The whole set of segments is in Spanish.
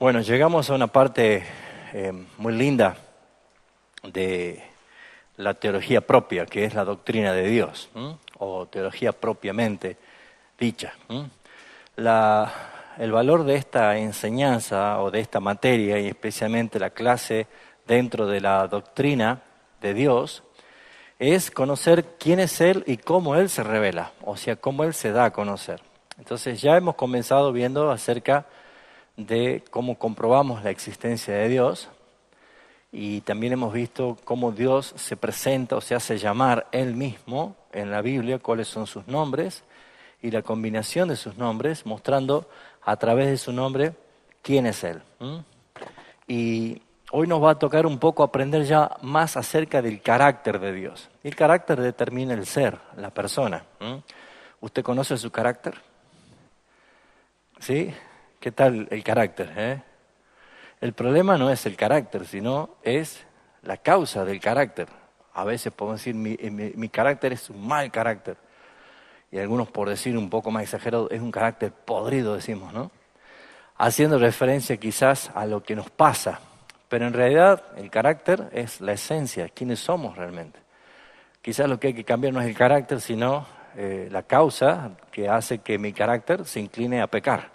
Bueno, llegamos a una parte muy linda de la teología propia, que es la doctrina de Dios, o teología propiamente dicha. El valor de esta enseñanza o de esta materia, y especialmente la clase dentro de la doctrina de Dios, es conocer quién es Él y cómo Él se revela, o sea, cómo Él se da a conocer. Entonces ya hemos comenzado viendo acerca de cómo comprobamos la existencia de Dios, y también hemos visto cómo Dios se presenta o se hace llamar Él mismo en la Biblia, cuáles son sus nombres y la combinación de sus nombres, mostrando a través de su nombre quién es Él. Y hoy nos va a tocar un poco aprender ya más acerca del carácter de Dios. El carácter determina el ser, la persona. ¿Usted conoce su carácter? ¿Sí? ¿Qué tal el carácter? El problema no es el carácter, sino es la causa del carácter. A veces podemos decir, mi carácter es un mal carácter. Y algunos, por decir un poco más exagerado, es un carácter podrido, decimos, ¿no? Haciendo referencia quizás a lo que nos pasa. Pero en realidad el carácter es la esencia, quiénes somos realmente. Quizás lo que hay que cambiar no es el carácter, sino la causa que hace que mi carácter se incline a pecar.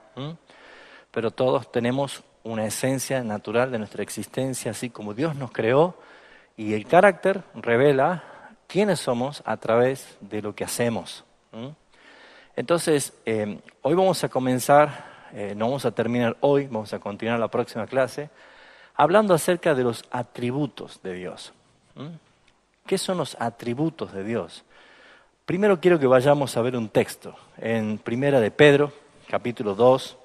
Pero todos tenemos una esencia natural de nuestra existencia, así como Dios nos creó, y el carácter revela quiénes somos a través de lo que hacemos. Entonces, hoy vamos a comenzar, no vamos a terminar hoy, vamos a continuar la próxima clase, hablando acerca de los atributos de Dios. ¿Qué son los atributos de Dios? Primero quiero que vayamos a ver un texto en Primera de Pedro, capítulo 2,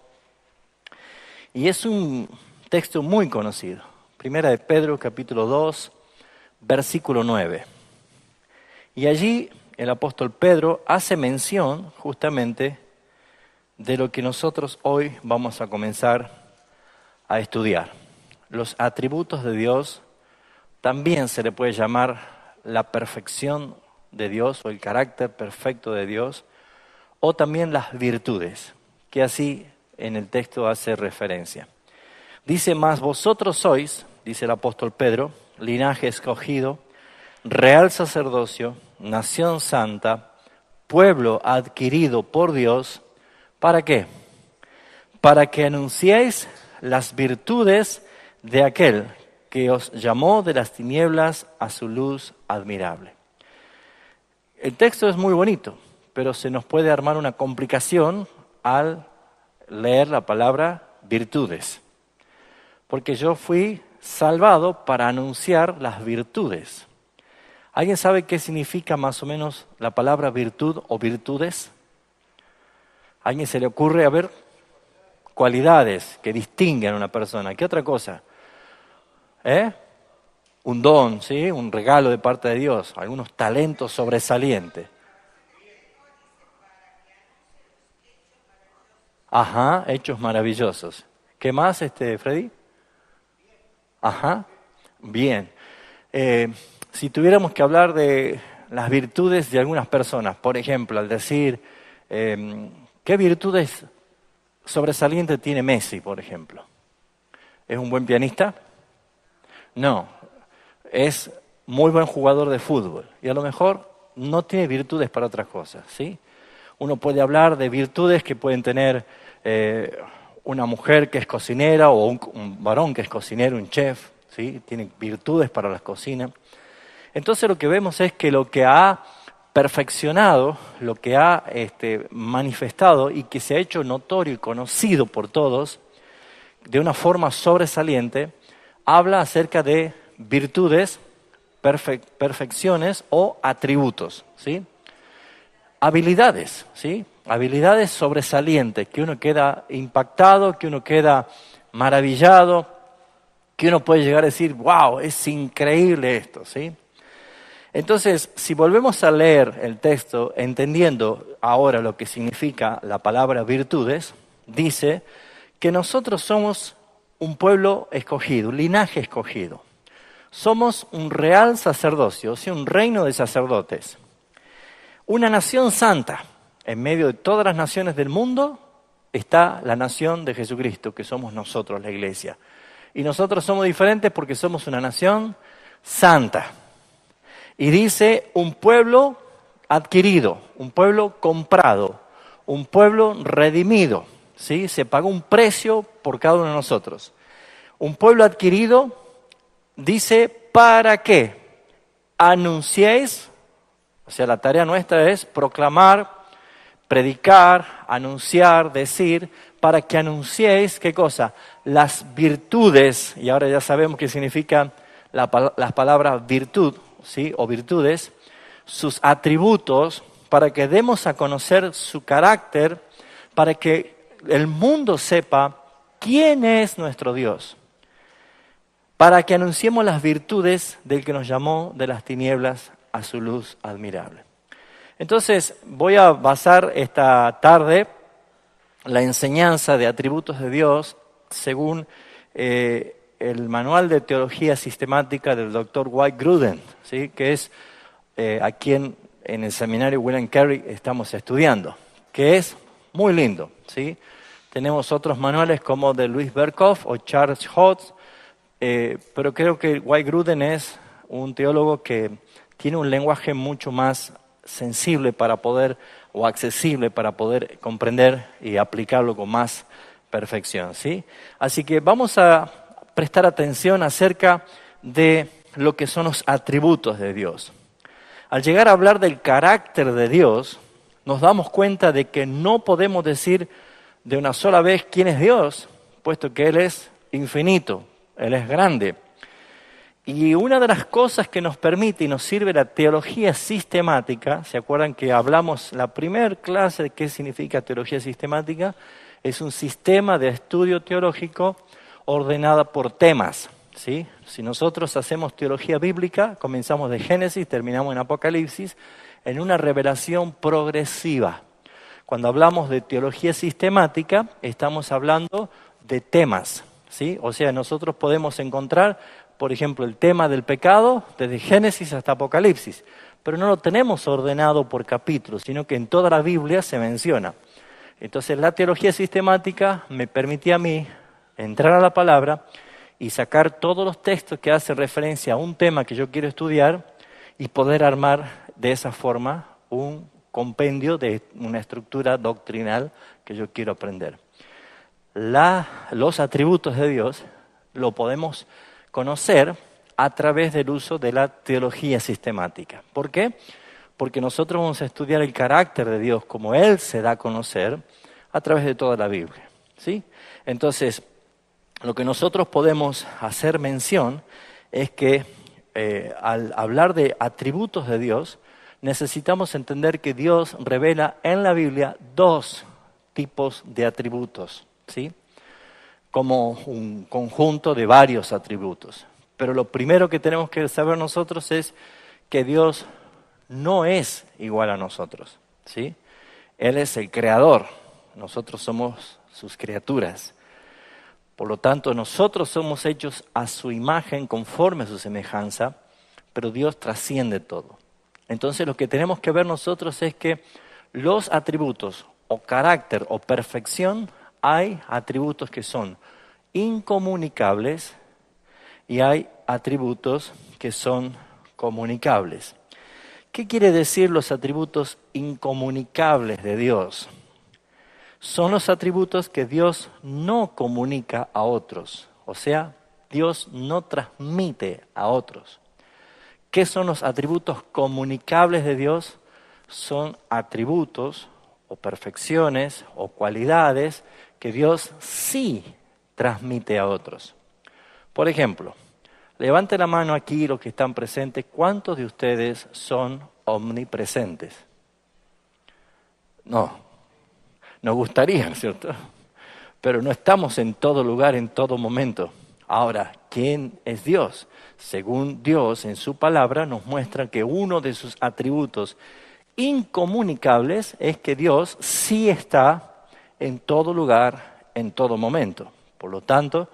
y es un texto muy conocido. Primera de Pedro, capítulo 2, versículo 9. Y allí el apóstol Pedro hace mención justamente de lo que nosotros hoy vamos a comenzar a estudiar. Los atributos de Dios también se le puede llamar la perfección de Dios o el carácter perfecto de Dios, o también las virtudes, que así en el texto hace referencia. Dice, mas vosotros sois, dice el apóstol Pedro, linaje escogido, real sacerdocio, nación santa, pueblo adquirido por Dios, ¿para qué? Para que anunciéis las virtudes de aquel que os llamó de las tinieblas a su luz admirable. El texto es muy bonito, pero se nos puede armar una complicación al leer la palabra virtudes. Porque yo fui salvado para anunciar las virtudes. ¿Alguien sabe qué significa más o menos la palabra virtud o virtudes? ¿A alguien se le ocurre? A ver, cualidades que distinguen a una persona. ¿Qué otra cosa? Un don, ¿sí? Un regalo de parte de Dios, algunos talentos sobresalientes. Ajá, hechos maravillosos. ¿Qué más, Freddy? Ajá, bien. Si tuviéramos que hablar de las virtudes de algunas personas, por ejemplo, al decir, ¿qué virtudes sobresalientes tiene Messi, por ejemplo? ¿Es un buen pianista? No, es muy buen jugador de fútbol y a lo mejor no tiene virtudes para otras cosas, ¿sí? Uno puede hablar de virtudes que pueden tener una mujer que es cocinera o un varón que es cocinero, un chef, ¿sí? Tiene virtudes para la cocina. Entonces lo que vemos es que lo que ha perfeccionado, lo que ha manifestado y que se ha hecho notorio y conocido por todos de una forma sobresaliente, habla acerca de virtudes, perfecciones o atributos, ¿sí? Habilidades, ¿sí? Habilidades sobresalientes, que uno queda impactado, que uno queda maravillado, que uno puede llegar a decir, wow, es increíble esto, ¿sí? Entonces, si volvemos a leer el texto, entendiendo ahora lo que significa la palabra virtudes, dice que nosotros somos un pueblo escogido, un linaje escogido. Somos un real sacerdocio, o sea, un reino de sacerdotes. Una nación santa, en medio de todas las naciones del mundo, está la nación de Jesucristo, que somos nosotros, la iglesia. Y nosotros somos diferentes porque somos una nación santa. Y dice un pueblo adquirido, un pueblo comprado, un pueblo redimido. ¿Sí? Se pagó un precio por cada uno de nosotros. Un pueblo adquirido dice, ¿para qué? Anunciéis, o sea, la tarea nuestra es proclamar, predicar, anunciar, decir, para que anunciéis, ¿qué cosa? Las virtudes, y ahora ya sabemos qué significan las palabras virtud, ¿sí? O virtudes, sus atributos, para que demos a conocer su carácter, para que el mundo sepa quién es nuestro Dios, para que anunciemos las virtudes del que nos llamó de las tinieblas a su luz admirable. Entonces, voy a basar esta tarde la enseñanza de atributos de Dios según el manual de teología sistemática del Dr. Wayne Grudem, ¿sí? Que es a quien en el seminario William Carey estamos estudiando, que es muy lindo, ¿sí? Tenemos otros manuales como de Louis Berkhoff o Charles Hodge, pero creo que Wayne Grudem es un teólogo que tiene un lenguaje mucho más sensible para poder, o accesible para poder comprender y aplicarlo con más perfección, ¿sí? Así que vamos a prestar atención acerca de lo que son los atributos de Dios. Al llegar a hablar del carácter de Dios, nos damos cuenta de que no podemos decir de una sola vez quién es Dios, puesto que Él es infinito, Él es grande. Y una de las cosas que nos permite y nos sirve la teología sistemática, ¿se acuerdan que hablamos la primera clase de qué significa teología sistemática? Es un sistema de estudio teológico ordenada por temas, ¿sí? Si nosotros hacemos teología bíblica, comenzamos de Génesis, terminamos en Apocalipsis, en una revelación progresiva. Cuando hablamos de teología sistemática, estamos hablando de temas, ¿sí? O sea, nosotros podemos encontrar, por ejemplo, el tema del pecado desde Génesis hasta Apocalipsis, pero no lo tenemos ordenado por capítulos, sino que en toda la Biblia se menciona. Entonces, la teología sistemática me permite a mí entrar a la palabra y sacar todos los textos que hacen referencia a un tema que yo quiero estudiar y poder armar de esa forma un compendio de una estructura doctrinal que yo quiero aprender. Los atributos de Dios lo podemos conocer a través del uso de la teología sistemática. ¿Por qué? Porque nosotros vamos a estudiar el carácter de Dios como Él se da a conocer a través de toda la Biblia, ¿sí? Entonces, lo que nosotros podemos hacer mención es que al hablar de atributos de Dios, necesitamos entender que Dios revela en la Biblia dos tipos de atributos, ¿sí? Como un conjunto de varios atributos. Pero lo primero que tenemos que saber nosotros es que Dios no es igual a nosotros, ¿sí? Él es el creador, nosotros somos sus criaturas. Por lo tanto, nosotros somos hechos a su imagen, conforme a su semejanza, pero Dios trasciende todo. Entonces, lo que tenemos que ver nosotros es que los atributos o carácter o perfección, hay atributos que son incomunicables y hay atributos que son comunicables. ¿Qué quiere decir los atributos incomunicables de Dios? Son los atributos que Dios no comunica a otros, o sea, Dios no transmite a otros. ¿Qué son los atributos comunicables de Dios? Son atributos o perfecciones o cualidades que Dios sí transmite a otros. Por ejemplo, levante la mano aquí los que están presentes. ¿Cuántos de ustedes son omnipresentes? No, nos gustaría, ¿cierto? Pero no estamos en todo lugar, en todo momento. Ahora, ¿quién es Dios? Según Dios, en su palabra, nos muestra que uno de sus atributos incomunicables es que Dios sí está en todo lugar, en todo momento. Por lo tanto,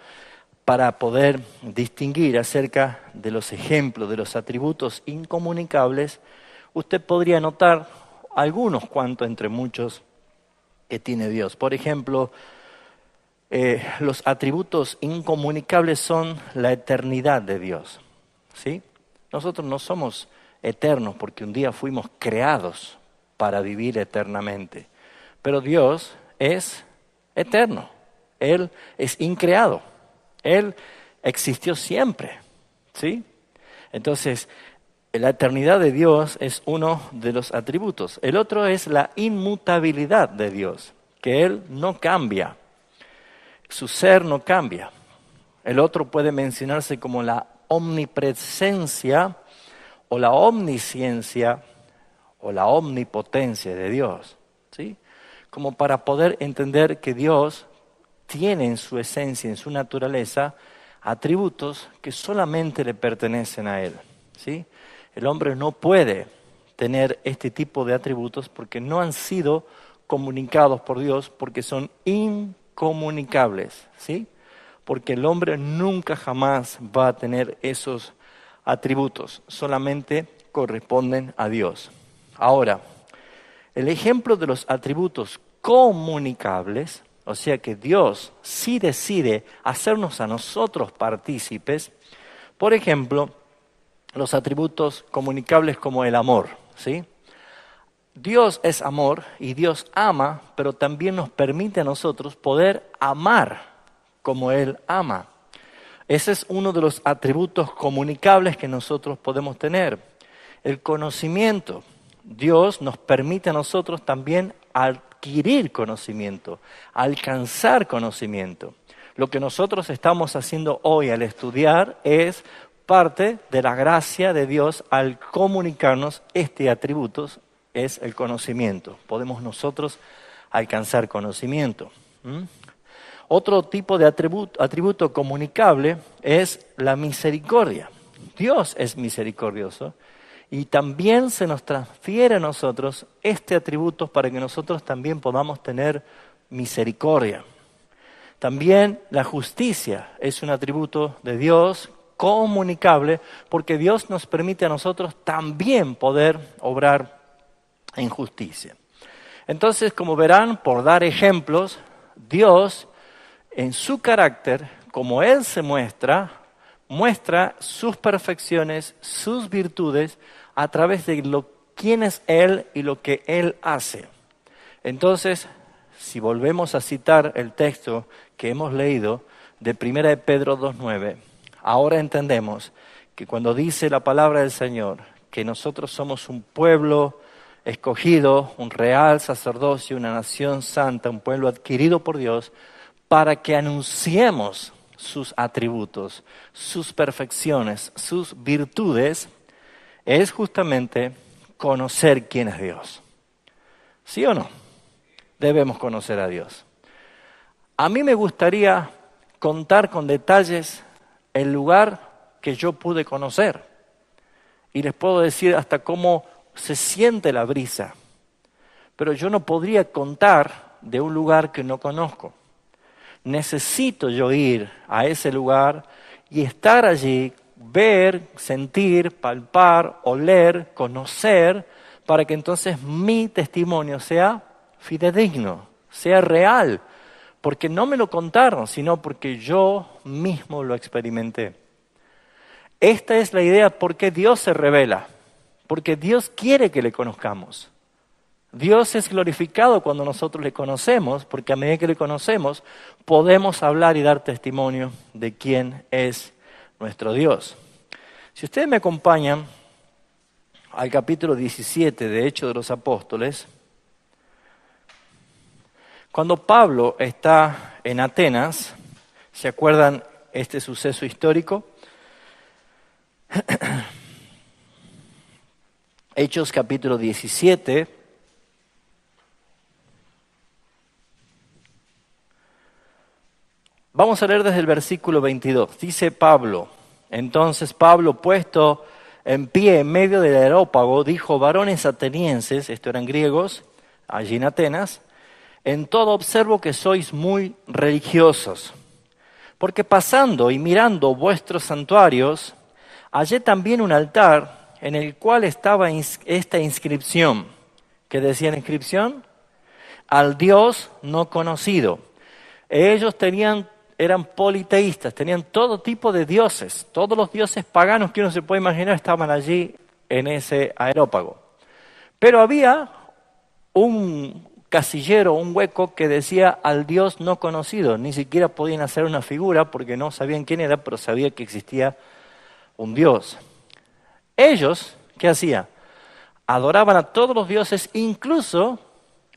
para poder distinguir acerca de los ejemplos de los atributos incomunicables, usted podría notar algunos cuantos entre muchos que tiene Dios. Por ejemplo, los atributos incomunicables son la eternidad de Dios, ¿sí? Nosotros no somos eternos porque un día fuimos creados para vivir eternamente, pero Dios es eterno, Él es increado, Él existió siempre, ¿sí? Entonces, la eternidad de Dios es uno de los atributos. El otro es la inmutabilidad de Dios, que Él no cambia. Su ser no cambia. El otro puede mencionarse como la omnipresencia o la omnisciencia o la omnipotencia de Dios, ¿sí? Como para poder entender que Dios tiene en su esencia, en su naturaleza, atributos que solamente le pertenecen a Él, ¿sí? El hombre no puede tener este tipo de atributos porque no han sido comunicados por Dios, porque son incomunicables, ¿sí? Porque el hombre nunca jamás va a tener esos atributos, solamente corresponden a Dios. Ahora, el ejemplo de los atributos comunicables, o sea que Dios sí decide hacernos a nosotros partícipes, por ejemplo, los atributos comunicables como el amor, ¿sí? Dios es amor y Dios ama, pero también nos permite a nosotros poder amar como Él ama. Ese es uno de los atributos comunicables que nosotros podemos tener. El conocimiento. Dios nos permite a nosotros también adquirir conocimiento, alcanzar conocimiento. Lo que nosotros estamos haciendo hoy al estudiar es parte de la gracia de Dios al comunicarnos este atributo, es el conocimiento. Podemos nosotros alcanzar conocimiento. Otro tipo de atributo comunicable es la misericordia. Dios es misericordioso y también se nos transfiere a nosotros este atributo para que nosotros también podamos tener misericordia. También la justicia es un atributo de Dios comunicable porque Dios nos permite a nosotros también poder obrar en justicia. Entonces, como verán, por dar ejemplos, Dios en su carácter, como Él se muestra sus perfecciones, sus virtudes, a través de quién es Él y lo que Él hace. Entonces, si volvemos a citar el texto que hemos leído de 1 de Pedro 2:9, ahora entendemos que cuando dice la palabra del Señor, que nosotros somos un pueblo escogido, un real sacerdocio, una nación santa, un pueblo adquirido por Dios, para que anunciemos sus atributos, sus perfecciones, sus virtudes, es justamente conocer quién es Dios. ¿Sí o no? Debemos conocer a Dios. A mí me gustaría contar con detalles el lugar que yo pude conocer. Y les puedo decir hasta cómo se siente la brisa. Pero yo no podría contar de un lugar que no conozco. Necesito yo ir a ese lugar y estar allí, ver, sentir, palpar, oler, conocer, para que entonces mi testimonio sea fidedigno, sea real, porque no me lo contaron, sino porque yo mismo lo experimenté. Esta es la idea por qué Dios se revela, porque Dios quiere que le conozcamos. Dios es glorificado cuando nosotros le conocemos, porque a medida que le conocemos, podemos hablar y dar testimonio de quién es nuestro Dios. Si ustedes me acompañan al capítulo 17 de Hechos de los Apóstoles, cuando Pablo está en Atenas, ¿se acuerdan este suceso histórico? Hechos capítulo 17. Vamos a leer desde el versículo 22. Dice Pablo: entonces Pablo, puesto en pie en medio del areópago, dijo: varones atenienses, esto eran griegos, allí en Atenas, en todo observo que sois muy religiosos, porque pasando y mirando vuestros santuarios, hallé también un altar en el cual estaba esta inscripción. ¿Qué decía la inscripción? al Dios no conocido. Ellos eran politeístas, tenían todo tipo de dioses. Todos los dioses paganos que uno se puede imaginar estaban allí en ese areópago. Pero había un casillero, un hueco que decía al Dios no conocido. Ni siquiera podían hacer una figura porque no sabían quién era, pero sabían que existía un Dios. Ellos, ¿qué hacían? Adoraban a todos los dioses, incluso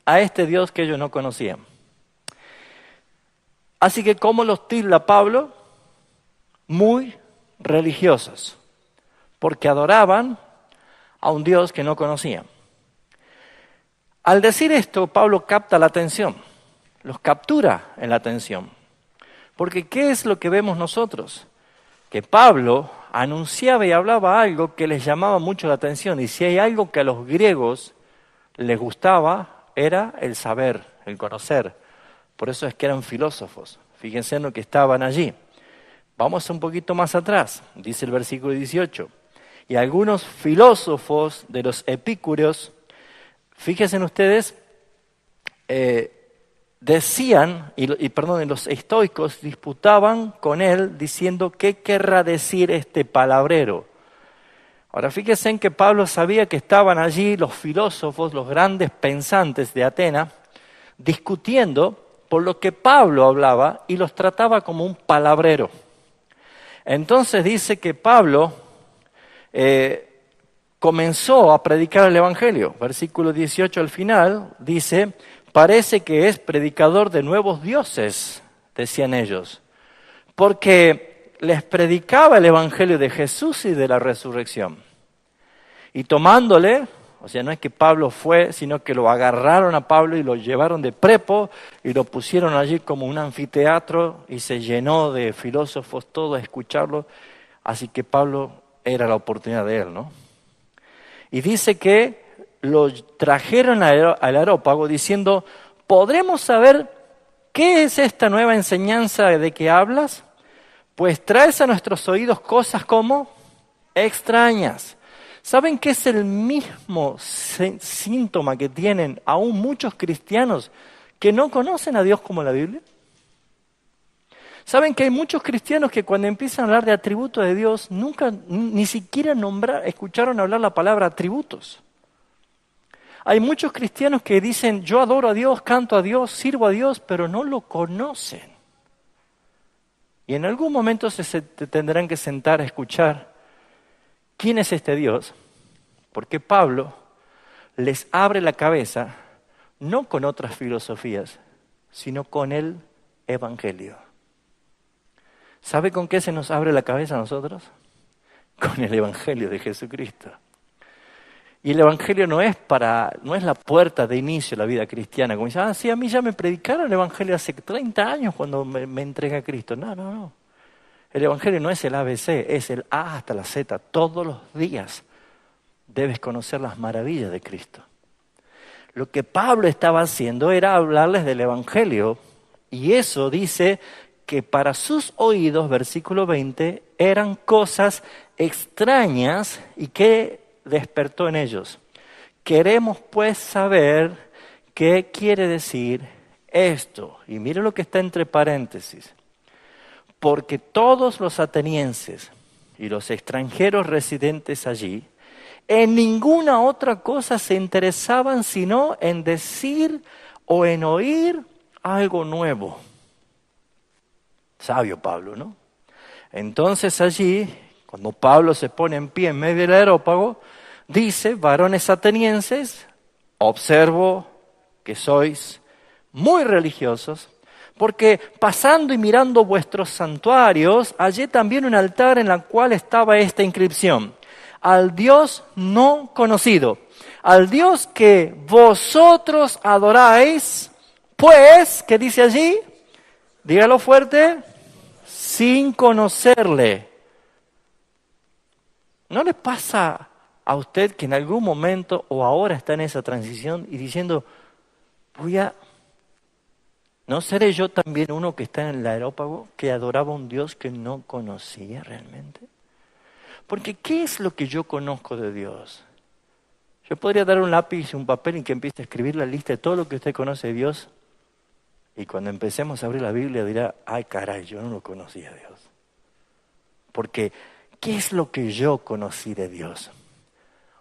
a este Dios que ellos no conocían. Así que, ¿cómo los tilda Pablo? Muy religiosos, porque adoraban a un Dios que no conocían. Al decir esto, Pablo capta la atención, los captura en la atención. Porque ¿qué es lo que vemos nosotros? Que Pablo anunciaba y hablaba algo que les llamaba mucho la atención. Y si hay algo que a los griegos les gustaba, era el saber, el conocer. Por eso es que eran filósofos. Fíjense en lo que estaban allí. Vamos un poquito más atrás, dice el versículo 18. Y algunos filósofos de los epicúreos, fíjense ustedes, decían, los estoicos disputaban con él diciendo qué querrá decir este palabrero. Ahora fíjense en que Pablo sabía que estaban allí los filósofos, los grandes pensantes de Atenas, discutiendo por lo que Pablo hablaba y los trataba como un palabrero. Entonces dice que Pablo comenzó a predicar el Evangelio. Versículo 18 al final dice, parece que es predicador de nuevos dioses, decían ellos, porque les predicaba el Evangelio de Jesús y de la resurrección. Y tomándole, o sea, no es que Pablo fue, sino que lo agarraron a Pablo y lo llevaron de prepo y lo pusieron allí como un anfiteatro y se llenó de filósofos todo a escucharlo. Así que Pablo era la oportunidad de él, ¿no? Y dice que lo trajeron al areópago diciendo, ¿podremos saber qué es esta nueva enseñanza de que hablas? Pues traes a nuestros oídos cosas como extrañas. ¿Saben qué es el mismo síntoma que tienen aún muchos cristianos que no conocen a Dios como la Biblia? ¿Saben que hay muchos cristianos que cuando empiezan a hablar de atributos de Dios, nunca, ni siquiera escucharon hablar la palabra atributos? Hay muchos cristianos que dicen, yo adoro a Dios, canto a Dios, sirvo a Dios, pero no lo conocen. Y en algún momento se tendrán que sentar a escuchar quién es este Dios, porque Pablo les abre la cabeza, no con otras filosofías, sino con el Evangelio. ¿Sabe con qué se nos abre la cabeza a nosotros? Con el Evangelio de Jesucristo. Y el Evangelio no es la puerta de inicio de la vida cristiana. Como dicen, sí, a mí ya me predicaron el Evangelio hace 30 años cuando me entregué a Cristo. No. El Evangelio no es el ABC, es el A hasta la Z. Todos los días debes conocer las maravillas de Cristo. Lo que Pablo estaba haciendo era hablarles del Evangelio. Y eso dice que para sus oídos, versículo 20, eran cosas extrañas y que despertó en ellos. Queremos pues saber qué quiere decir esto. Y mire lo que está entre paréntesis. Porque todos los atenienses y los extranjeros residentes allí, en ninguna otra cosa se interesaban sino en decir o en oír algo nuevo. Sabio Pablo, ¿no? Entonces allí, cuando Pablo se pone en pie en medio del areópago, dice, varones atenienses, observo que sois muy religiosos, porque pasando y mirando vuestros santuarios, hallé también un altar en el cual estaba esta inscripción, al Dios no conocido, al Dios que vosotros adoráis, pues, ¿qué dice allí? Dígalo fuerte, sin conocerle. ¿No le pasa a usted que en algún momento o ahora está en esa transición y diciendo, ¿no seré yo también uno que está en el areópago que adoraba a un Dios que no conocía realmente? Porque ¿qué es lo que yo conozco de Dios? Yo podría dar un lápiz y un papel y que empiece a escribir la lista de todo lo que usted conoce de Dios. Y cuando empecemos a abrir la Biblia dirá, ay caray, yo no lo conocía a Dios. Porque, ¿qué es lo que yo conocí de Dios?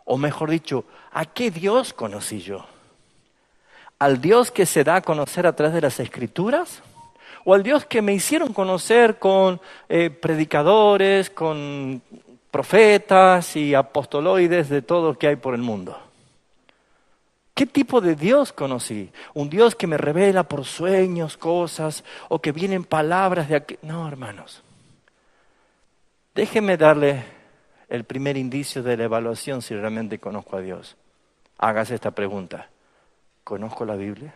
O mejor dicho, ¿a qué Dios conocí yo? ¿Al Dios que se da a conocer a través de las Escrituras? ¿O al Dios que me hicieron conocer con predicadores, con profetas y apostoloides de todo lo que hay por el mundo? ¿Qué tipo de Dios conocí? ¿Un Dios que me revela por sueños cosas o que vienen palabras de aquí? No, hermanos. Déjeme darle el primer indicio de la evaluación si realmente conozco a Dios. Hágase esta pregunta. ¿Conozco la Biblia?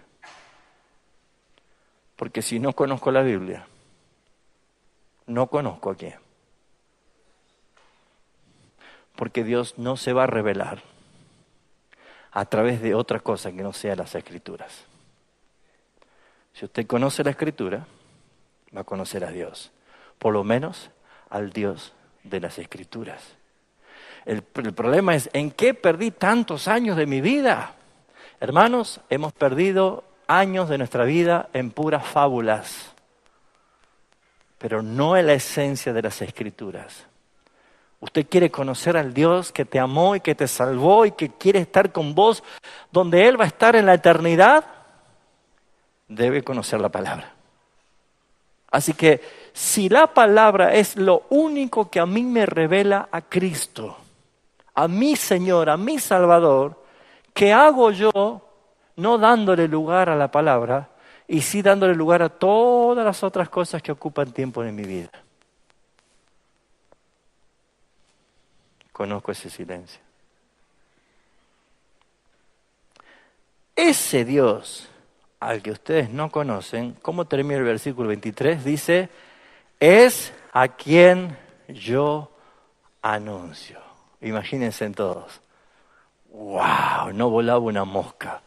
Porque si no conozco la Biblia, no conozco a quién. Porque Dios no se va a revelar a través de otra cosa que no sea las Escrituras. Si usted conoce la Escritura, va a conocer a Dios. Por lo menos al Dios de las Escrituras. El problema es, ¿en qué perdí tantos años de mi vida? Hermanos, hemos perdido años de nuestra vida en puras fábulas, pero no en la esencia de las Escrituras. Usted quiere conocer al Dios que te amó y que te salvó y que quiere estar con vos donde Él va a estar en la eternidad, debe conocer la palabra. Así que si la palabra es lo único que a mí me revela a Cristo, a mi Señor, a mi Salvador, ¿qué hago yo no dándole lugar a la palabra y sí dándole lugar a todas las otras cosas que ocupan tiempo en mi vida? Conozco ese silencio. Ese Dios al que ustedes no conocen, ¿cómo termina el versículo 23? Dice, es a quien yo anuncio. Imagínense en todos. ¡Wow! No volaba una mosca.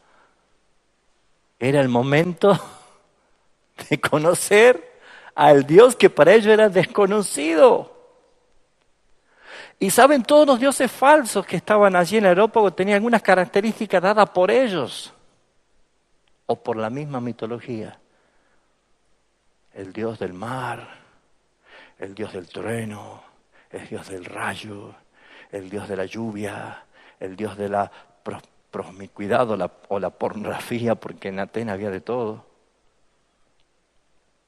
Era el momento de conocer al Dios que para ellos era desconocido. Y saben, todos los dioses falsos que estaban allí en el Areópago tenían algunas características dadas por ellos o por la misma mitología. El dios del mar, el dios del trueno, el dios del rayo, el dios de la lluvia, el dios de la promiscuidad o la pornografía, porque en Atenas había de todo.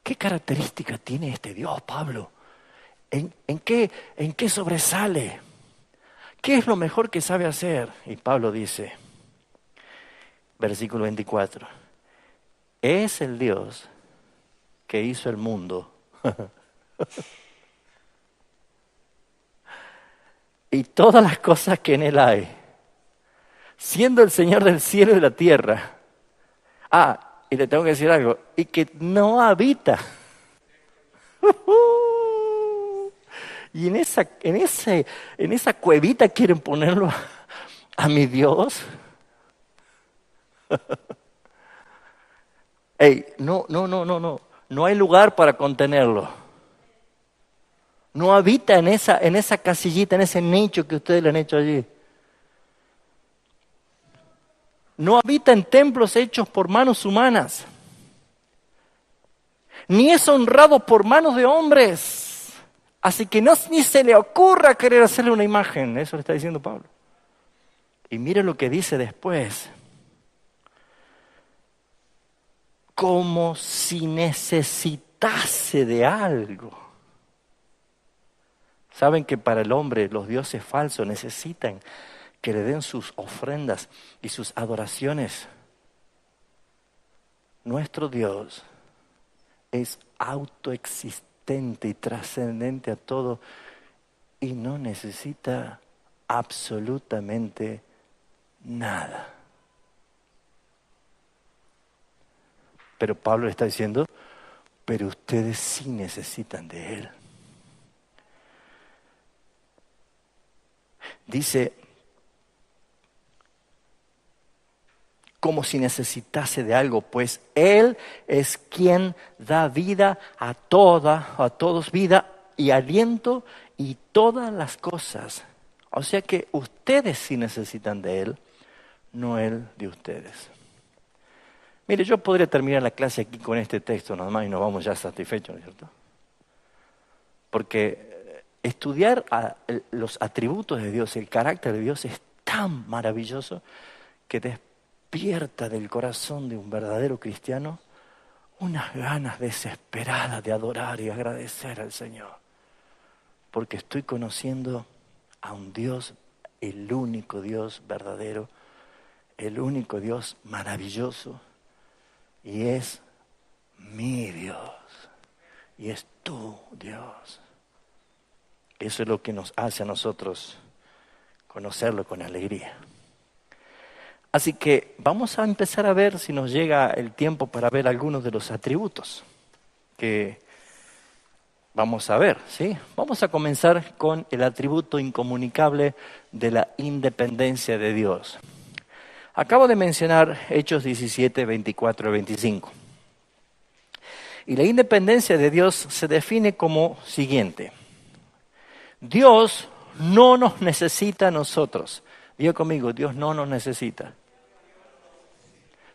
¿Qué característica tiene este Dios, Pablo? ¿En qué sobresale? ¿Qué es lo mejor que sabe hacer? Y Pablo dice, versículo 24, es el Dios que hizo el mundo y todas las cosas que en él hay, siendo el Señor del cielo y de la tierra. Y le tengo que decir algo, y que no habita. Y en esa cuevita quieren ponerlo a mi Dios. No hay lugar para contenerlo. No habita en esa casillita, en ese nicho que ustedes le han hecho allí. No habita en templos hechos por manos humanas. Ni es honrado por manos de hombres. Así que ni se le ocurra querer hacerle una imagen. Eso le está diciendo Pablo. Y mire lo que dice después. Como si necesitase de algo. Saben que para el hombre los dioses falsos necesitan que le den sus ofrendas y sus adoraciones. Nuestro Dios es autoexistente y trascendente a todo y no necesita absolutamente nada. Pero Pablo está diciendo, pero ustedes sí necesitan de Él. Dice, como si necesitase de algo, pues Él es quien da vida a todos vida y aliento y todas las cosas. O sea que ustedes sí necesitan de Él, no el de ustedes. Mire, yo podría terminar la clase aquí con este texto nada más y nos vamos ya satisfechos, ¿no es cierto? Porque estudiar los atributos de Dios, el carácter de Dios es tan maravilloso que despierta del corazón de un verdadero cristiano unas ganas desesperadas de adorar y agradecer al Señor. Porque estoy conociendo a un Dios, el único Dios verdadero, el único Dios maravilloso, y es mi Dios, y es tu Dios. Eso es lo que nos hace a nosotros conocerlo con alegría. Así que vamos a empezar a ver si nos llega el tiempo para ver algunos de los atributos que vamos a ver, ¿sí? Vamos a comenzar con el atributo incomunicable de la independencia de Dios. Acabo de mencionar Hechos 17, 24 y 25. Y la independencia de Dios se define como siguiente. Dios no nos necesita a nosotros. Diga conmigo, Dios no nos necesita.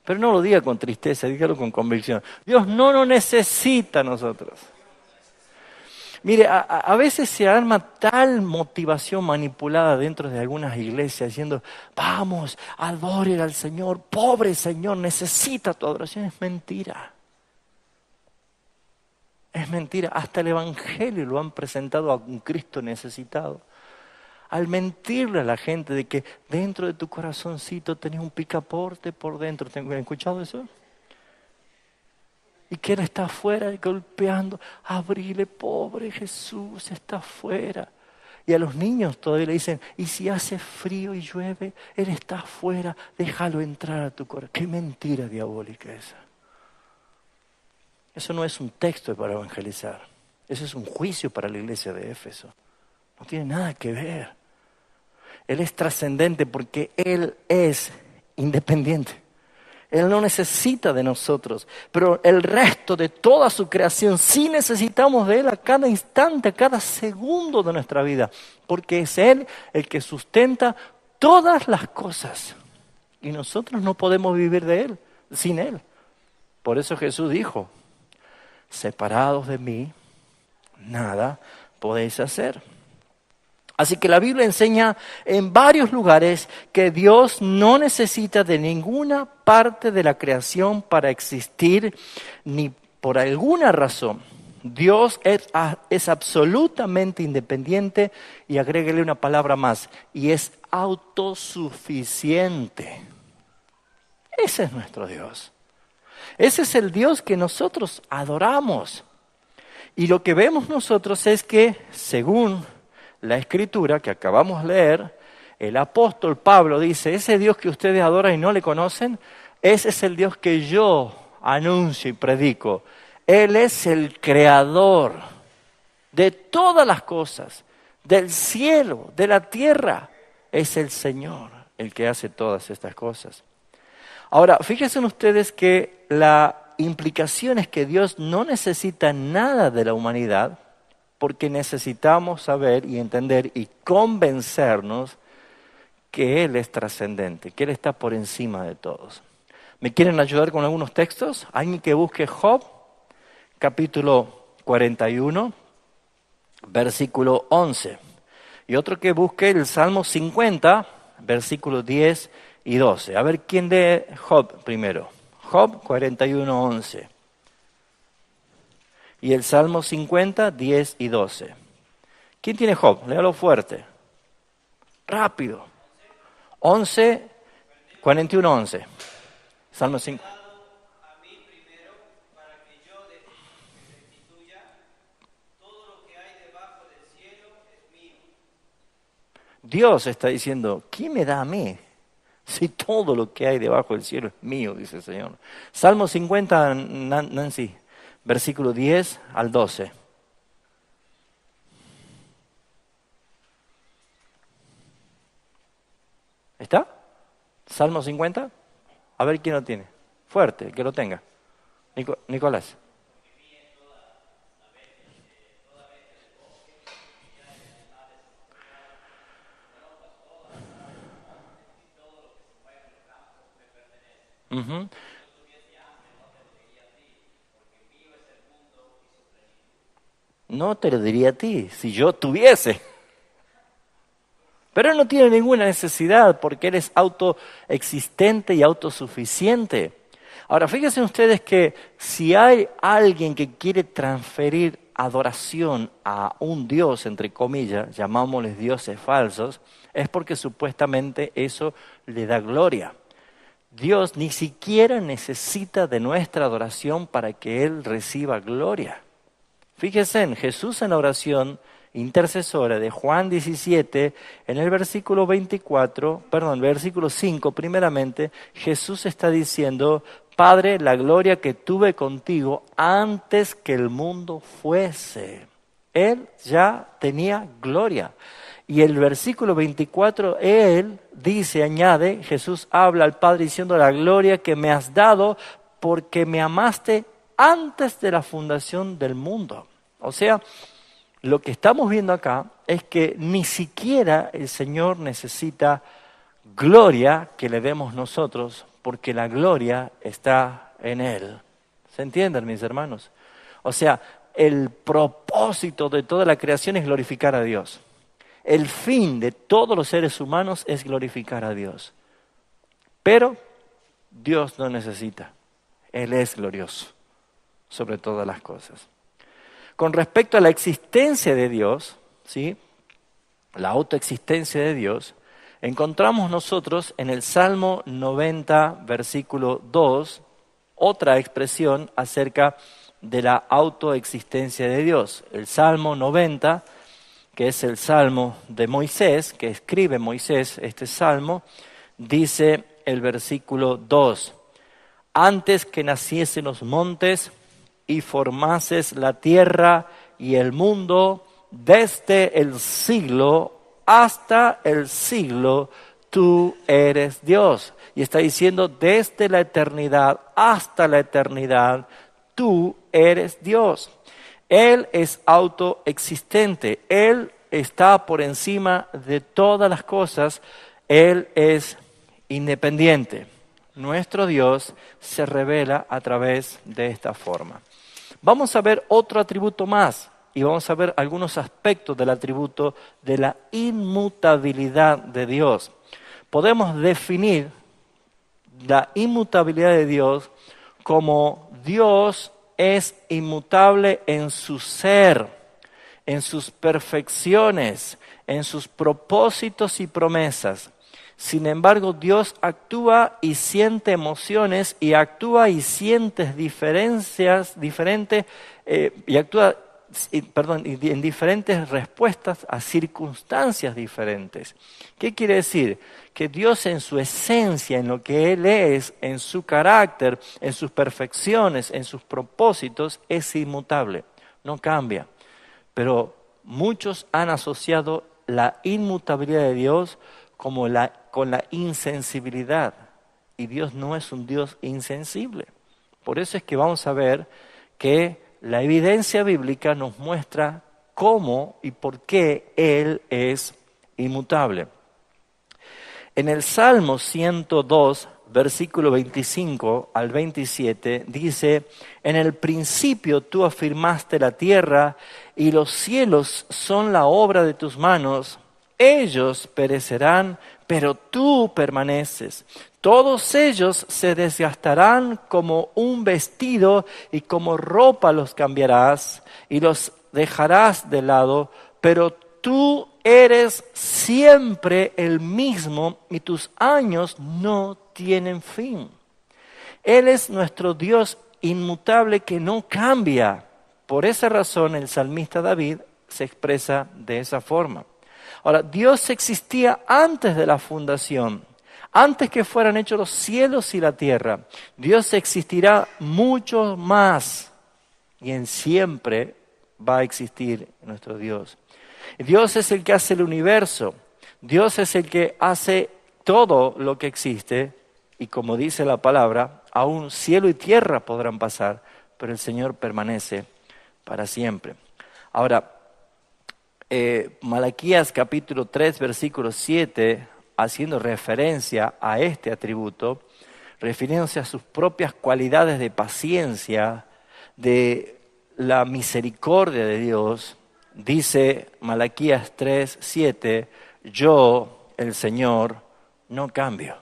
Pero no lo diga con tristeza, dígalo con convicción. Dios no nos necesita a nosotros. Mire, a veces se arma tal motivación manipulada dentro de algunas iglesias diciendo, vamos, adoren al Señor, pobre Señor, necesita tu adoración. Es mentira. Es mentira. Hasta el Evangelio lo han presentado a un Cristo necesitado. Al mentirle a la gente de que dentro de tu corazoncito tenés un picaporte por dentro. ¿Han escuchado eso? Y que Él está afuera golpeando. Abrile, pobre Jesús, está afuera. Y a los niños todavía le dicen, y si hace frío y llueve, Él está afuera, déjalo entrar a tu corazón. Qué mentira diabólica esa. Eso no es un texto para evangelizar. Eso es un juicio para la iglesia de Éfeso. No tiene nada que ver. Él es trascendente porque Él es independiente. Él no necesita de nosotros, pero el resto de toda su creación sí necesitamos de Él a cada instante, a cada segundo de nuestra vida, porque es Él el que sustenta todas las cosas y nosotros no podemos vivir de Él, sin Él. Por eso Jesús dijo, separados de mí, nada podéis hacer. Así que la Biblia enseña en varios lugares que Dios no necesita de ninguna parte de la creación para existir, ni por alguna razón. Dios es absolutamente independiente y agréguele una palabra más, y es autosuficiente. Ese es nuestro Dios. Ese es el Dios que nosotros adoramos. Y lo que vemos nosotros es que, según la escritura que acabamos de leer, el apóstol Pablo dice, ese Dios que ustedes adoran y no le conocen, ese es el Dios que yo anuncio y predico. Él es el creador de todas las cosas, del cielo, de la tierra. Es el Señor el que hace todas estas cosas. Ahora, fíjense ustedes que la implicación es que Dios no necesita nada de la humanidad, porque necesitamos saber y entender y convencernos que Él es trascendente, que Él está por encima de todos. ¿Me quieren ayudar con algunos textos? Alguien que busque Job, capítulo 41, versículo 11. Y otro que busque el Salmo 50, versículos 10 y 12. A ver, ¿quién lee Job primero? Job 41, 11. Y el Salmo 50, 10 y 12. ¿Quién tiene Job? Léalo fuerte. Rápido. 11, 41, 11. Salmo 5. Dios está diciendo, ¿quién me da a mí? Si todo lo que hay debajo del cielo es mío, dice el Señor. Salmo 50, Nancy, versículo 10 al 12. ¿Está? Salmo 50. A ver quién lo tiene. Fuerte, que lo tenga. Nicolás. Ujú. No te lo diría a ti, si yo tuviese. Pero él no tiene ninguna necesidad porque él es autoexistente y autosuficiente. Ahora, fíjense ustedes que si hay alguien que quiere transferir adoración a un dios, entre comillas, llamámosles dioses falsos, es porque supuestamente eso le da gloria. Dios ni siquiera necesita de nuestra adoración para que Él reciba gloria. Fíjense en Jesús en la oración intercesora de Juan 17, en el versículo 5 primeramente, Jesús está diciendo, Padre, la gloria que tuve contigo antes que el mundo fuese. Él ya tenía gloria. Y el versículo 24, Él dice, añade, Jesús habla al Padre diciendo, la gloria que me has dado porque me amaste antes de la fundación del mundo. O sea, lo que estamos viendo acá es que ni siquiera el Señor necesita gloria que le demos nosotros, porque la gloria está en Él. ¿Se entienden, mis hermanos? O sea, el propósito de toda la creación es glorificar a Dios. El fin de todos los seres humanos es glorificar a Dios. Pero Dios no necesita. Él es glorioso sobre todas las cosas. Con respecto a la existencia de Dios, ¿sí? La autoexistencia de Dios, encontramos nosotros en el Salmo 90, versículo 2, otra expresión acerca de la autoexistencia de Dios. El Salmo 90, que es el Salmo de Moisés, que escribe Moisés este Salmo, dice el versículo 2, antes que naciesen los montes y formases la tierra y el mundo, desde el siglo hasta el siglo, tú eres Dios. Y está diciendo, desde la eternidad hasta la eternidad, tú eres Dios. Él es autoexistente, Él está por encima de todas las cosas, Él es independiente. Nuestro Dios se revela a través de esta forma. Vamos a ver otro atributo más y vamos a ver algunos aspectos del atributo de la inmutabilidad de Dios. Podemos definir la inmutabilidad de Dios como Dios es inmutable en su ser, en sus perfecciones, en sus propósitos y promesas. Sin embargo, Dios actúa y siente emociones y actúa y siente diferentes en diferentes respuestas a circunstancias diferentes. ¿Qué quiere decir? Que Dios en su esencia, en lo que Él es, en su carácter, en sus perfecciones, en sus propósitos, es inmutable, no cambia. Pero muchos han asociado la inmutabilidad de Dios con la insensibilidad. Y Dios no es un Dios insensible. Por eso es que vamos a ver que la evidencia bíblica nos muestra cómo y por qué Él es inmutable. En el Salmo 102, versículo 25 al 27, dice, en el principio tú afirmaste la tierra y los cielos son la obra de tus manos. Ellos perecerán, pero tú permaneces. Todos ellos se desgastarán como un vestido y como ropa los cambiarás y los dejarás de lado, pero tú eres siempre el mismo y tus años no tienen fin. Él es nuestro Dios inmutable que no cambia. Por esa razón el salmista David se expresa de esa forma. Ahora, Dios existía antes de la fundación, antes que fueran hechos los cielos y la tierra. Dios existirá mucho más y en siempre va a existir nuestro Dios. Dios es el que hace el universo, Dios es el que hace todo lo que existe y como dice la palabra, aún cielo y tierra podrán pasar, pero el Señor permanece para siempre. Ahora, Malaquías capítulo 3, versículo 7, haciendo referencia a este atributo, refiriéndose a sus propias cualidades de paciencia, de la misericordia de Dios, dice Malaquías 3:7, yo, el Señor, no cambio,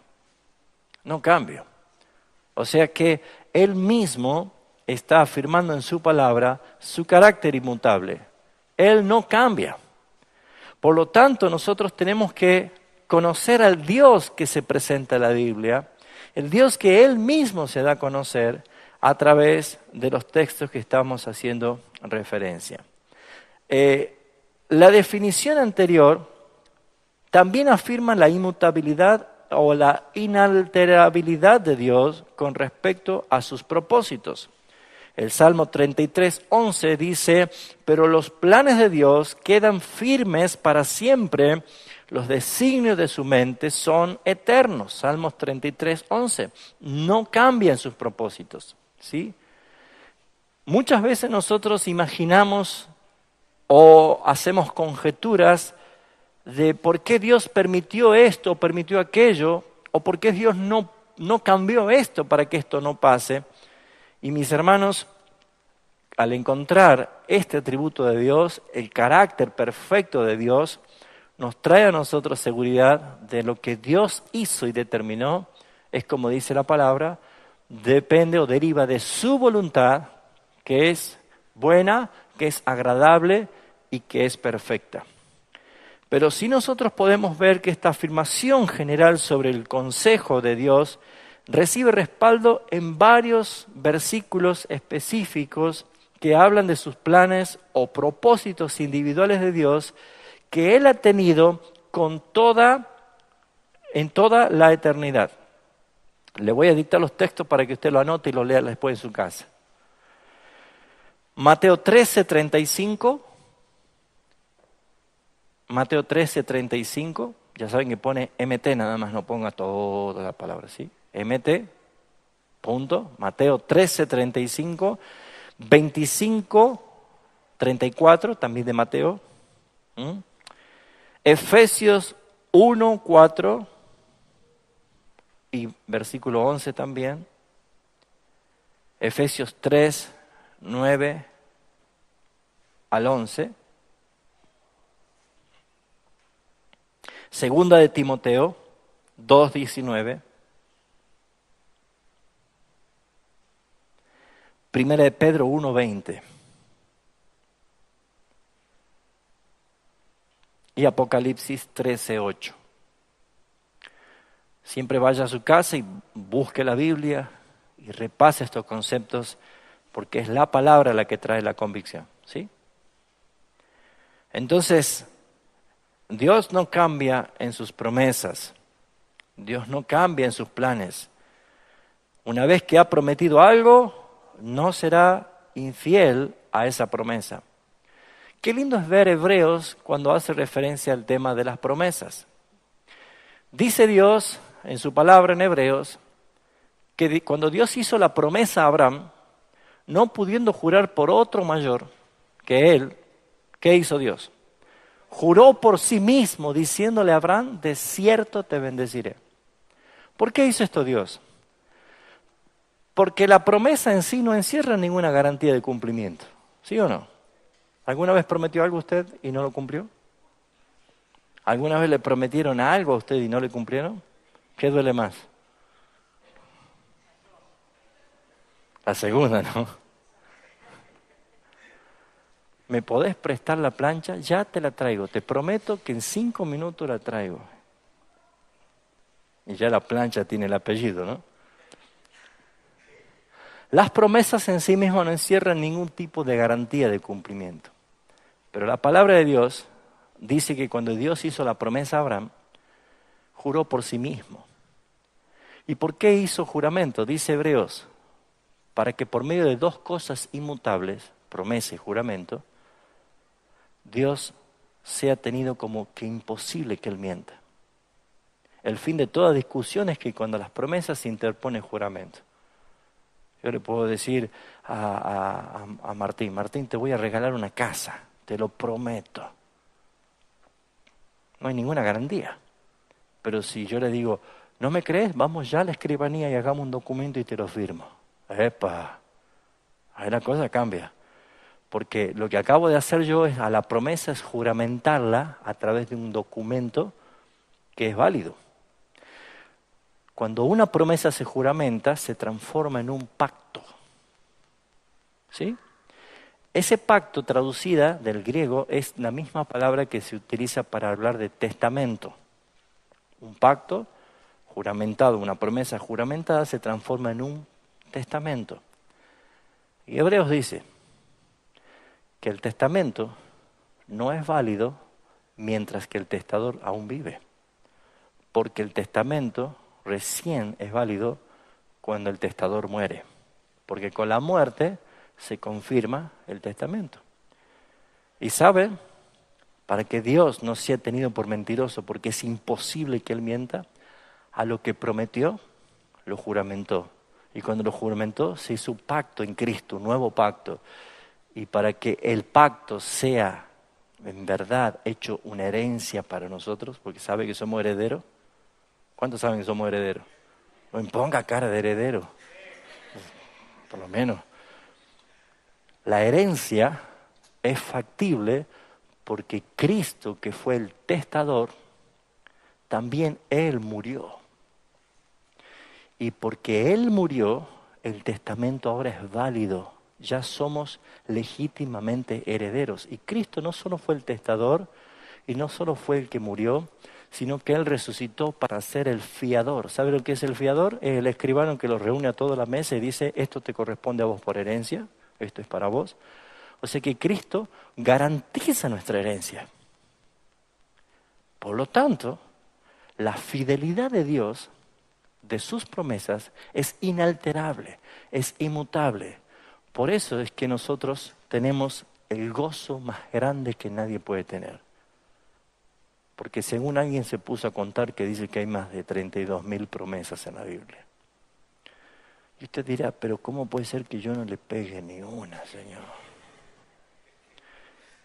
no cambio. O sea que Él mismo está afirmando en su palabra su carácter inmutable. Él no cambia. Por lo tanto, nosotros tenemos que conocer al Dios que se presenta en la Biblia, el Dios que Él mismo se da a conocer a través de los textos que estamos haciendo referencia. La definición anterior también afirma la inmutabilidad o la inalterabilidad de Dios con respecto a sus propósitos. El Salmo 33:11 dice, pero los planes de Dios quedan firmes para siempre, los designios de su mente son eternos. Salmos 33:11, no cambian sus propósitos, ¿sí? Muchas veces nosotros imaginamos o hacemos conjeturas de por qué Dios permitió esto o permitió aquello, o por qué Dios no cambió esto para que esto no pase. Y mis hermanos, al encontrar este atributo de Dios, el carácter perfecto de Dios, nos trae a nosotros seguridad de lo que Dios hizo y determinó, es como dice la palabra, depende o deriva de su voluntad, que es buena, que es agradable y que es perfecta. Pero si nosotros podemos ver que esta afirmación general sobre el consejo de Dios recibe respaldo en varios versículos específicos que hablan de sus planes o propósitos individuales de Dios que Él ha tenido en toda la eternidad. Le voy a dictar los textos para que usted lo anote y lo lea después en su casa. Mateo 13:35. Mateo 13:35. Ya saben que pone MT, nada más no ponga toda la palabra, ¿sí? MT, punto. Mateo 13:35. 25:34, también de Mateo. Efesios 1:4 y versículo 11 también. Efesios 3:9 al 11. Segunda de Timoteo 2:19. Primera de Pedro 1:20. Y Apocalipsis 13:8. Siempre vaya a su casa y busque la Biblia y repase estos conceptos porque es la palabra la que trae la convicción, ¿sí? Entonces, Dios no cambia en sus promesas, Dios no cambia en sus planes. Una vez que ha prometido algo, no será infiel a esa promesa. Qué lindo es ver Hebreos cuando hace referencia al tema de las promesas. Dice Dios en su palabra en Hebreos que cuando Dios hizo la promesa a Abraham, no pudiendo jurar por otro mayor que él, ¿qué hizo Dios? Juró por sí mismo diciéndole a Abraham, de cierto te bendeciré. ¿Por qué hizo esto Dios? Porque la promesa en sí no encierra ninguna garantía de cumplimiento, ¿sí o no? ¿Alguna vez prometió algo a usted y no lo cumplió? ¿Alguna vez le prometieron algo a usted y no le cumplieron? ¿Qué duele más? La segunda, ¿no? ¿Me podés prestar la plancha? Ya te la traigo. Te prometo que en 5 minutos la traigo. Y ya la plancha tiene el apellido, ¿no? Las promesas en sí mismas no encierran ningún tipo de garantía de cumplimiento. Pero la palabra de Dios dice que cuando Dios hizo la promesa a Abraham, juró por sí mismo. ¿Y por qué hizo juramento? Dice Hebreos, para que por medio de dos cosas inmutables, promesa y juramento, Dios sea tenido como que imposible que Él mienta. El fin de toda discusión es que cuando las promesas se interpone juramento. Yo le puedo decir a Martín, Martín, te voy a regalar una casa, te lo prometo. No hay ninguna garantía. Pero si yo le digo, ¿No me crees? Vamos ya a la escribanía y hagamos un documento y te lo firmo. ¡Epa! Ahí la cosa cambia. Porque lo que acabo de hacer yo es, a la promesa es juramentarla a través de un documento que es válido. Cuando una promesa se juramenta, se transforma en un pacto. ¿Sí? Ese pacto, traducida del griego, es la misma palabra que se utiliza para hablar de testamento. Un pacto juramentado, una promesa juramentada se transforma en un testamento. Y Hebreos dice que el testamento no es válido mientras que el testador aún vive, porque el testamento recién es válido cuando el testador muere, porque con la muerte se confirma el testamento. Y sabe, para que Dios no sea tenido por mentiroso, porque es imposible que Él mienta, a lo que prometió, lo juramentó. Y cuando lo juramentó, se hizo un pacto en Cristo, un nuevo pacto. Y para que el pacto sea en verdad hecho una herencia para nosotros, porque sabe que somos herederos. ¿Cuántos saben que somos herederos? No imponga cara de heredero, por lo menos. La herencia es factible porque Cristo, que fue el testador, también Él murió. Y porque Él murió, el testamento ahora es válido. Ya somos legítimamente herederos. Y Cristo no solo fue el testador y no solo fue el que murió, sino que Él resucitó para ser el fiador. ¿Sabe lo que es el fiador? Es el escribano que lo reúne a toda la mesa y dice, esto te corresponde a vos por herencia, esto es para vos. O sea que Cristo garantiza nuestra herencia. Por lo tanto, la fidelidad de Dios, de sus promesas, es inalterable, es inmutable. Por eso es que nosotros tenemos el gozo más grande que nadie puede tener. Porque según alguien se puso a contar que dice que hay más de 32.000 promesas en la Biblia. Y usted dirá, pero ¿cómo puede ser que yo no le pegue ni una, Señor?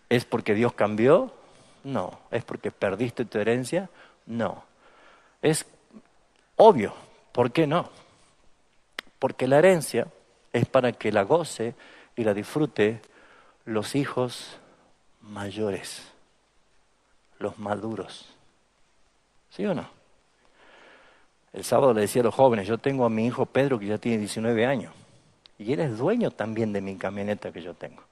¿Es porque Dios cambió? No. ¿Es porque perdiste tu herencia? No. Es obvio. ¿Por qué no? Porque la herencia es para que la goce y la disfrute los hijos mayores, los maduros. ¿Sí o no? El sábado le decía a los jóvenes, yo tengo a mi hijo Pedro que ya tiene 19 años y él es dueño también de mi camioneta que yo tengo.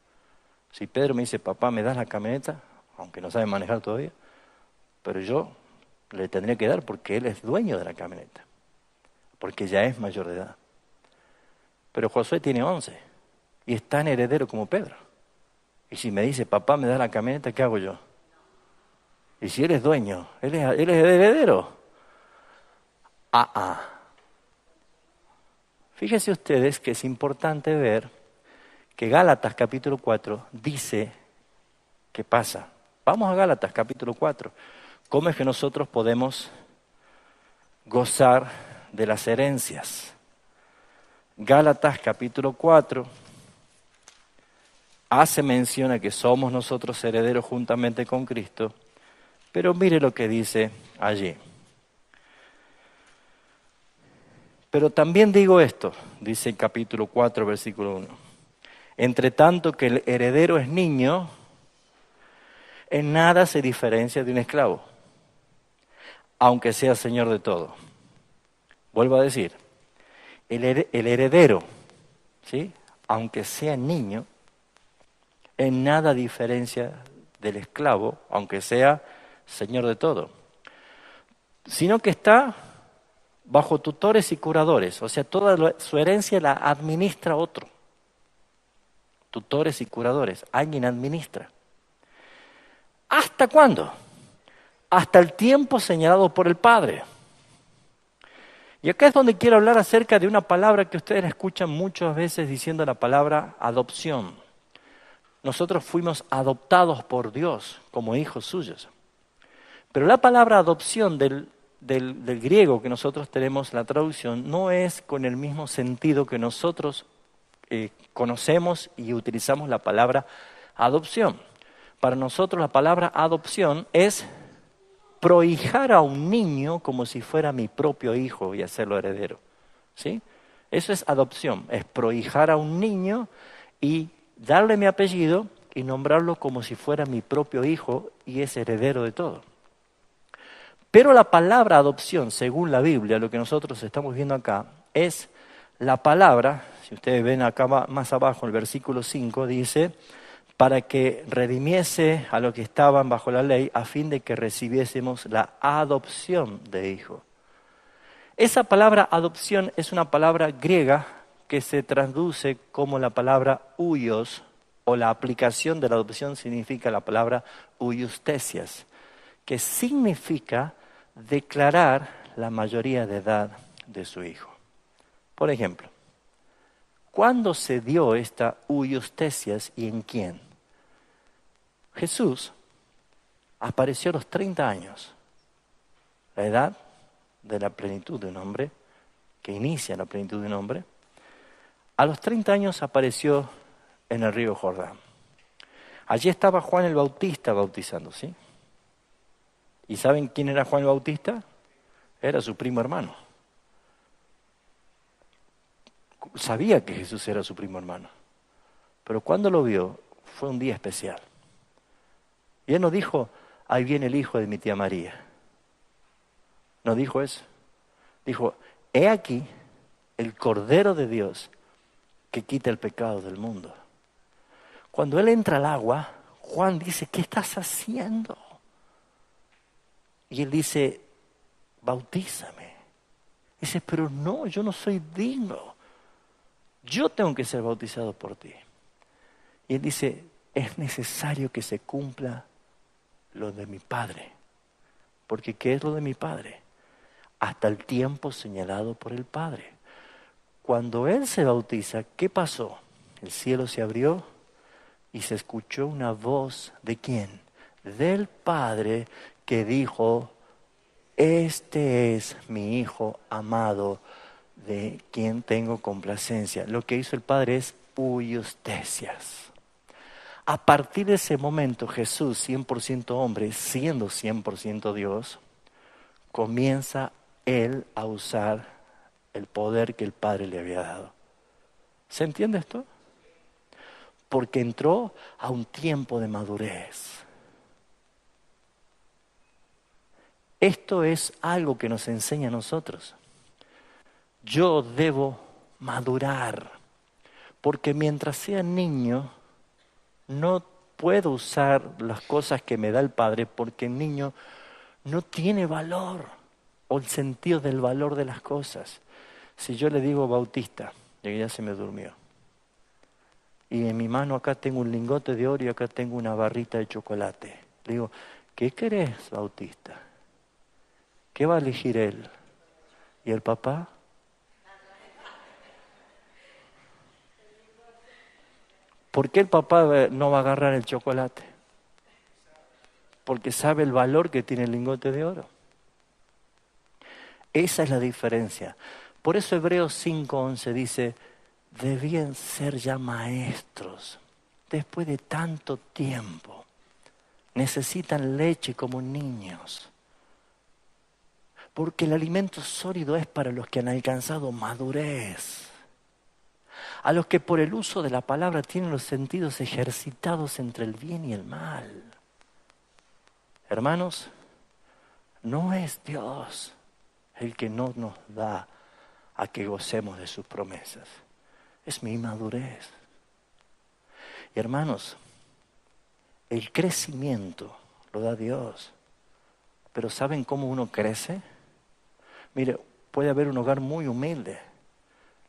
Si Pedro me dice, papá, ¿me das la camioneta? Aunque no sabe manejar todavía, pero yo le tendría que dar porque él es dueño de la camioneta, porque ya es mayor de edad. Pero Josué tiene 11 y es tan heredero como Pedro. Y si me dice, papá, ¿me das la camioneta? ¿Qué hago yo? Y si él es dueño, él es heredero. Fíjense ustedes que es importante ver que Gálatas capítulo 4 dice qué pasa. Vamos a Gálatas capítulo 4. ¿Cómo es que nosotros podemos gozar de las herencias? Gálatas capítulo 4 hace mención a que somos nosotros herederos juntamente con Cristo, pero mire lo que dice allí. Pero también digo esto, dice el capítulo 4, versículo 1. Entre tanto que el heredero es niño, en nada se diferencia de un esclavo, aunque sea señor de todo. Vuelvo a decir, el heredero, ¿sí?, aunque sea niño, en nada diferencia del esclavo, aunque sea señor de todo, sino que está bajo tutores y curadores, o sea, toda su herencia la administra otro. Tutores y curadores, alguien administra. ¿Hasta cuándo? Hasta el tiempo señalado por el Padre. Y acá es donde quiero hablar acerca de una palabra que ustedes escuchan muchas veces diciendo la palabra adopción. Nosotros fuimos adoptados por Dios como hijos suyos. Pero la palabra adopción del griego que nosotros tenemos, la traducción, no es con el mismo sentido que nosotros conocemos y utilizamos la palabra adopción. Para nosotros la palabra adopción es prohijar a un niño como si fuera mi propio hijo y hacerlo heredero. ¿Sí? Eso es adopción, es prohijar a un niño y darle mi apellido y nombrarlo como si fuera mi propio hijo y es heredero de todo. Pero la palabra adopción, según la Biblia, lo que nosotros estamos viendo acá, es la palabra, si ustedes ven acá más abajo, el versículo 5, dice, para que redimiese a los que estaban bajo la ley, a fin de que recibiésemos la adopción de hijo. Esa palabra adopción es una palabra griega que se traduce como la palabra huios, o la aplicación de la adopción significa la palabra huiostesias, que significa declarar la mayoría de edad de su hijo. Por ejemplo, ¿cuándo se dio esta huiostesias y en quién? Jesús apareció a los 30 años, la edad de la plenitud de un hombre, que inicia la plenitud de un hombre. A los 30 años apareció en el río Jordán. Allí estaba Juan el Bautista bautizando, ¿sí? ¿Y saben quién era Juan el Bautista? Era su primo hermano. Sabía que Jesús era su primo hermano, pero cuando lo vio fue un día especial. Y él no dijo, ahí viene el hijo de mi tía María. No dijo eso. Dijo, he aquí el Cordero de Dios que quita el pecado del mundo. Cuando él entra al agua, Juan dice, ¿qué estás haciendo? Y él dice, bautízame. Dice, pero no, yo no soy digno. Yo tengo que ser bautizado por ti. Y él dice, es necesario que se cumpla lo de mi Padre. Porque ¿qué es lo de mi Padre? Hasta el tiempo señalado por el Padre. Cuando él se bautiza, ¿qué pasó? El cielo se abrió y se escuchó una voz, ¿de quién? Del Padre, que dijo, este es mi Hijo amado, de quien tengo complacencia. Lo que hizo el Padre es huiostesias. A partir de ese momento, Jesús, 100% hombre, siendo 100% Dios, comienza él a usar el poder que el Padre le había dado. ¿Se entiende esto? Porque entró a un tiempo de madurez. Esto es algo que nos enseña a nosotros. Yo debo madurar, porque mientras sea niño, no puedo usar las cosas que me da el Padre, porque el niño no tiene valor, o el sentido del valor de las cosas. Si yo le digo Bautista, y ya se me durmió, y en mi mano acá tengo un lingote de oro y acá tengo una barrita de chocolate, le digo, ¿qué querés, Bautista? ¿Qué va a elegir él? ¿Y el papá? ¿Por qué el papá no va a agarrar el chocolate? Porque sabe el valor que tiene el lingote de oro. Esa es la diferencia. Por eso Hebreos 5:11 dice, debían ser ya maestros después de tanto tiempo. Necesitan leche como niños. Porque el alimento sólido es para los que han alcanzado madurez. A los que por el uso de la palabra tienen los sentidos ejercitados entre el bien y el mal. Hermanos, no es Dios el que no nos da a que gocemos de sus promesas. Es mi madurez. Y hermanos, el crecimiento lo da Dios. Pero ¿saben cómo uno crece? Mire, puede haber un hogar muy humilde,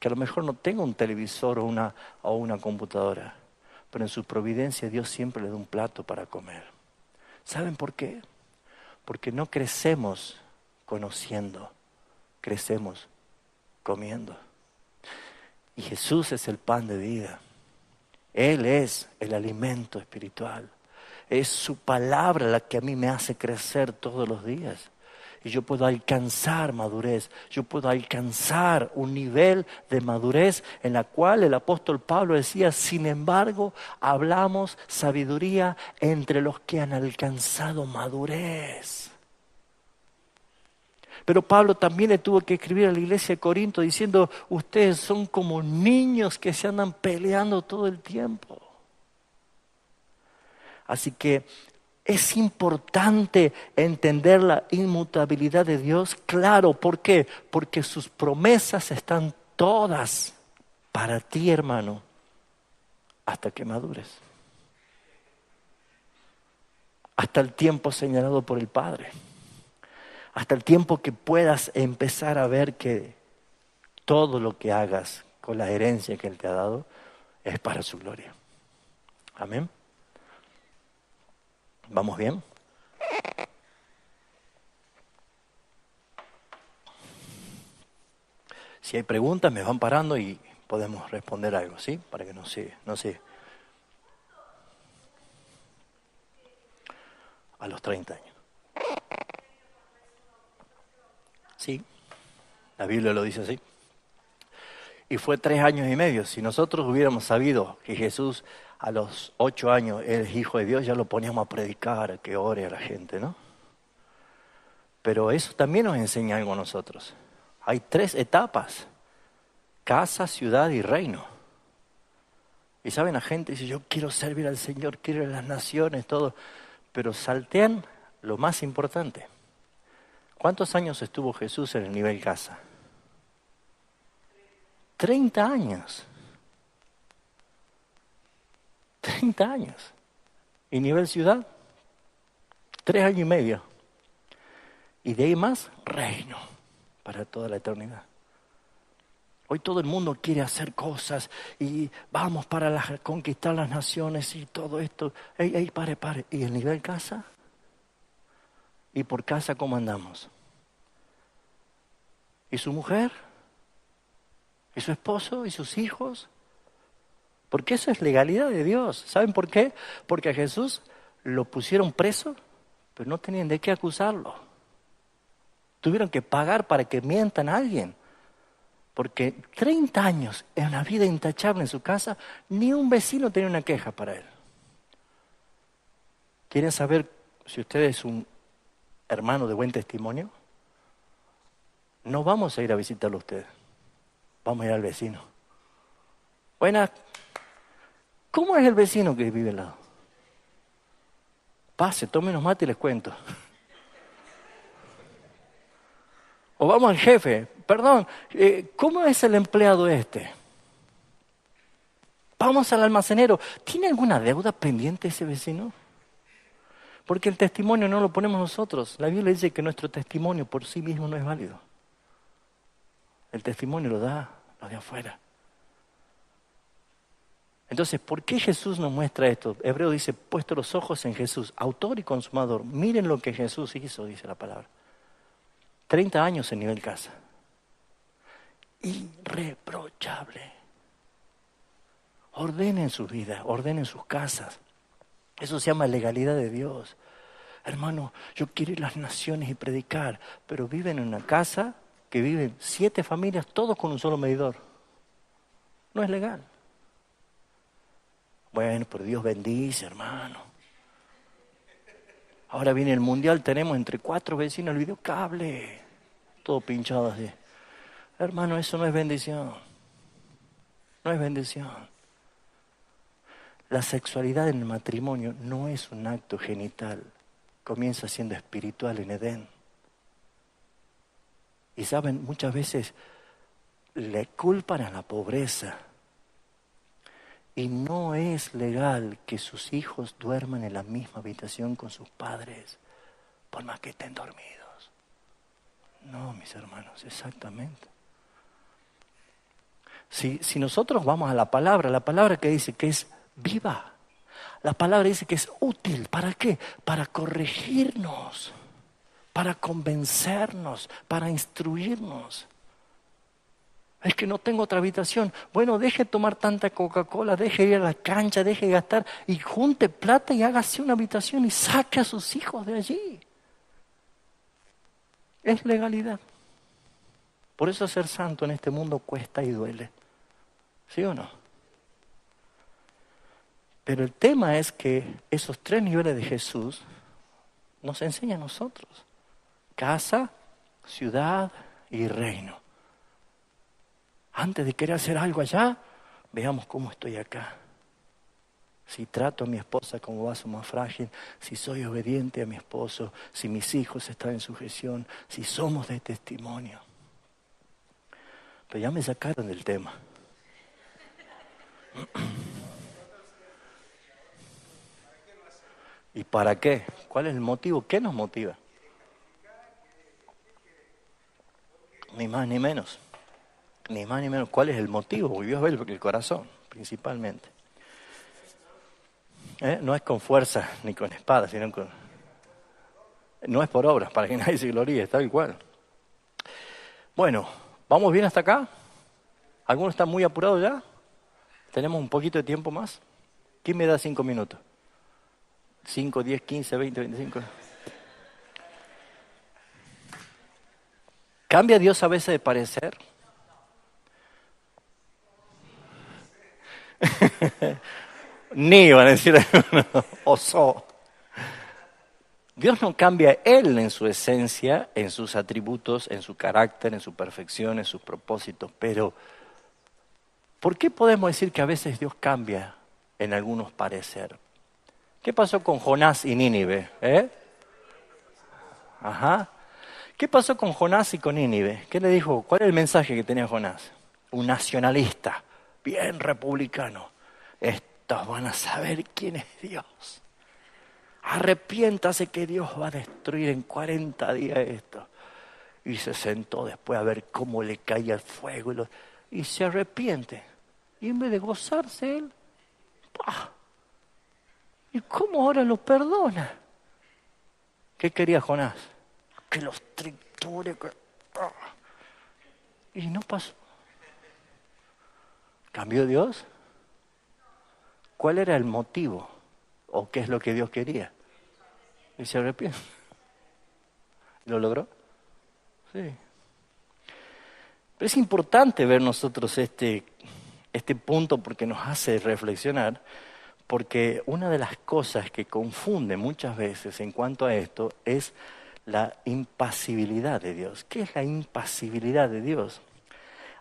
que a lo mejor no tenga un televisor o una computadora, pero en su providencia Dios siempre le da un plato para comer. ¿Saben por qué? Porque no crecemos conociendo, crecemos comiendo. Y Jesús es el pan de vida. Él es el alimento espiritual. Es su palabra la que a mí me hace crecer todos los días. Y yo puedo alcanzar madurez, yo puedo alcanzar un nivel de madurez en la cual el apóstol Pablo decía, sin embargo, hablamos sabiduría entre los que han alcanzado madurez. Pero Pablo también le tuvo que escribir a la iglesia de Corinto diciendo, ustedes son como niños que se andan peleando todo el tiempo. Así que es importante entender la inmutabilidad de Dios. Claro, ¿por qué? Porque sus promesas están todas para ti, hermano, hasta que madures. Hasta el tiempo señalado por el Padre. Hasta el tiempo que puedas empezar a ver que todo lo que hagas con la herencia que Él te ha dado es para su gloria. Amén. ¿Vamos bien? Si hay preguntas, me van parando y podemos responder algo, ¿sí? Para que no se. A los 30 años. Sí, la Biblia lo dice así. Y fue 3 años y medio. Si nosotros hubiéramos sabido que Jesús a los 8 años es hijo de Dios, ya lo poníamos a predicar, a que ore a la gente, ¿no? Pero eso también nos enseña algo a nosotros. Hay 3 etapas: casa, ciudad y reino. Y saben, la gente dice, yo quiero servir al Señor, quiero ir a las naciones, todo. Pero saltean lo más importante. ¿Cuántos años estuvo Jesús en el nivel casa? 30 años. 30 años. ¿Y nivel ciudad? 3 años y medio. Y de ahí más, reino para toda la eternidad. Hoy todo el mundo quiere hacer cosas y vamos para conquistar las naciones y todo esto. Ey, pare. ¿Y el nivel casa? ¿Y por casa cómo andamos? ¿Y su mujer? ¿Y su esposo? ¿Y sus hijos? Porque eso es legalidad de Dios. ¿Saben por qué? Porque a Jesús lo pusieron preso, pero no tenían de qué acusarlo. Tuvieron que pagar para que mientan a alguien. Porque 30 años en una vida intachable en su casa, ni un vecino tenía una queja para él. ¿Quieren saber si usted es un hermano de buen testimonio? No vamos a ir a visitarlo a usted. Vamos a ir al vecino. Buenas. ¿Cómo es el vecino que vive al lado? Pase, tome unos mates y les cuento. O vamos al jefe. Perdón, ¿cómo es el empleado este? Vamos al almacenero. ¿Tiene alguna deuda pendiente ese vecino? Porque el testimonio no lo ponemos nosotros. La Biblia dice que nuestro testimonio por sí mismo no es válido. El testimonio lo da los de afuera. Entonces, ¿por qué Jesús nos muestra esto? Hebreo dice, puesto los ojos en Jesús, autor y consumador. Miren lo que Jesús hizo, dice la palabra. 30 años en nivel casa. Irreprochable. Ordenen su vida, ordenen sus casas. Eso se llama legalidad de Dios. Hermano, yo quiero ir a las naciones y predicar, pero viven en una casa que viven 7 familias, todos con un solo medidor. No es legal. Bueno, pero Dios bendice, hermano. Ahora viene el mundial, tenemos entre 4 vecinos el videocable. Todo pinchado así. Hermano, eso no es bendición. No es bendición. La sexualidad en el matrimonio no es un acto genital. Comienza siendo espiritual en Edén. Y saben, muchas veces le culpan a la pobreza. Y no es legal que sus hijos duerman en la misma habitación con sus padres, por más que estén dormidos. No, mis hermanos, exactamente. Si nosotros vamos a la palabra que dice que es viva, la palabra dice que es útil. ¿Para qué? Para corregirnos, para convencernos, para instruirnos. Es que no tengo otra habitación. Bueno, deje de tomar tanta Coca-Cola, deje de ir a la cancha, deje de gastar y junte plata y hágase una habitación y saque a sus hijos de allí. Es legalidad. Por eso ser santo en este mundo cuesta y duele. ¿Sí o no? Pero el tema es que esos 3 niveles de Jesús nos enseñan a nosotros. Casa, ciudad y reino. Antes de querer hacer algo allá, veamos cómo estoy acá. Si trato a mi esposa como vaso más frágil, si soy obediente a mi esposo, si mis hijos están en sujeción, si somos de testimonio. Pero ya me sacaron del tema. ¿Y para qué? ¿Cuál es el motivo? ¿Qué nos motiva? Ni más ni menos. Ni más ni menos. ¿Cuál es el motivo? Porque Dios ve el corazón, principalmente. No es con fuerza ni con espada, sino con... No es por obras, para que nadie se gloríe, está igual. Bueno, ¿vamos bien hasta acá? ¿Alguno está muy apurado ya? ¿Tenemos un poquito de tiempo más? ¿Quién me da 5 minutos? 5, 10, 15, 20, 25. ¿Cambia Dios a veces de parecer? Ni van a decir oso. Dios no cambia Él en su esencia, en sus atributos, en su carácter, en su perfección, en sus propósitos. Pero, ¿por qué podemos decir que a veces Dios cambia en algunos parecer? ¿Qué pasó con Jonás y Nínive? Ajá. ¿Qué pasó con Jonás y con Nínive? ¿Qué le dijo? ¿Cuál es el mensaje que tenía Jonás? Un nacionalista, bien republicano. Estos van a saber quién es Dios. Arrepiéntase que Dios va a destruir en 40 días esto. Y se sentó después a ver cómo le caía el fuego y se arrepiente. Y en vez de gozarse él, ¡pah! ¿Y cómo ahora lo perdona? ¿Qué quería Jonás? Que los triture. Y no pasó. ¿Cambió Dios? ¿Cuál era el motivo? ¿O qué es lo que Dios quería? Y se arrepiente. ¿Lo logró? Sí. Pero es importante ver nosotros este punto porque nos hace reflexionar, porque una de las cosas que confunde muchas veces en cuanto a esto es la impasibilidad de Dios. ¿Qué es la impasibilidad de Dios?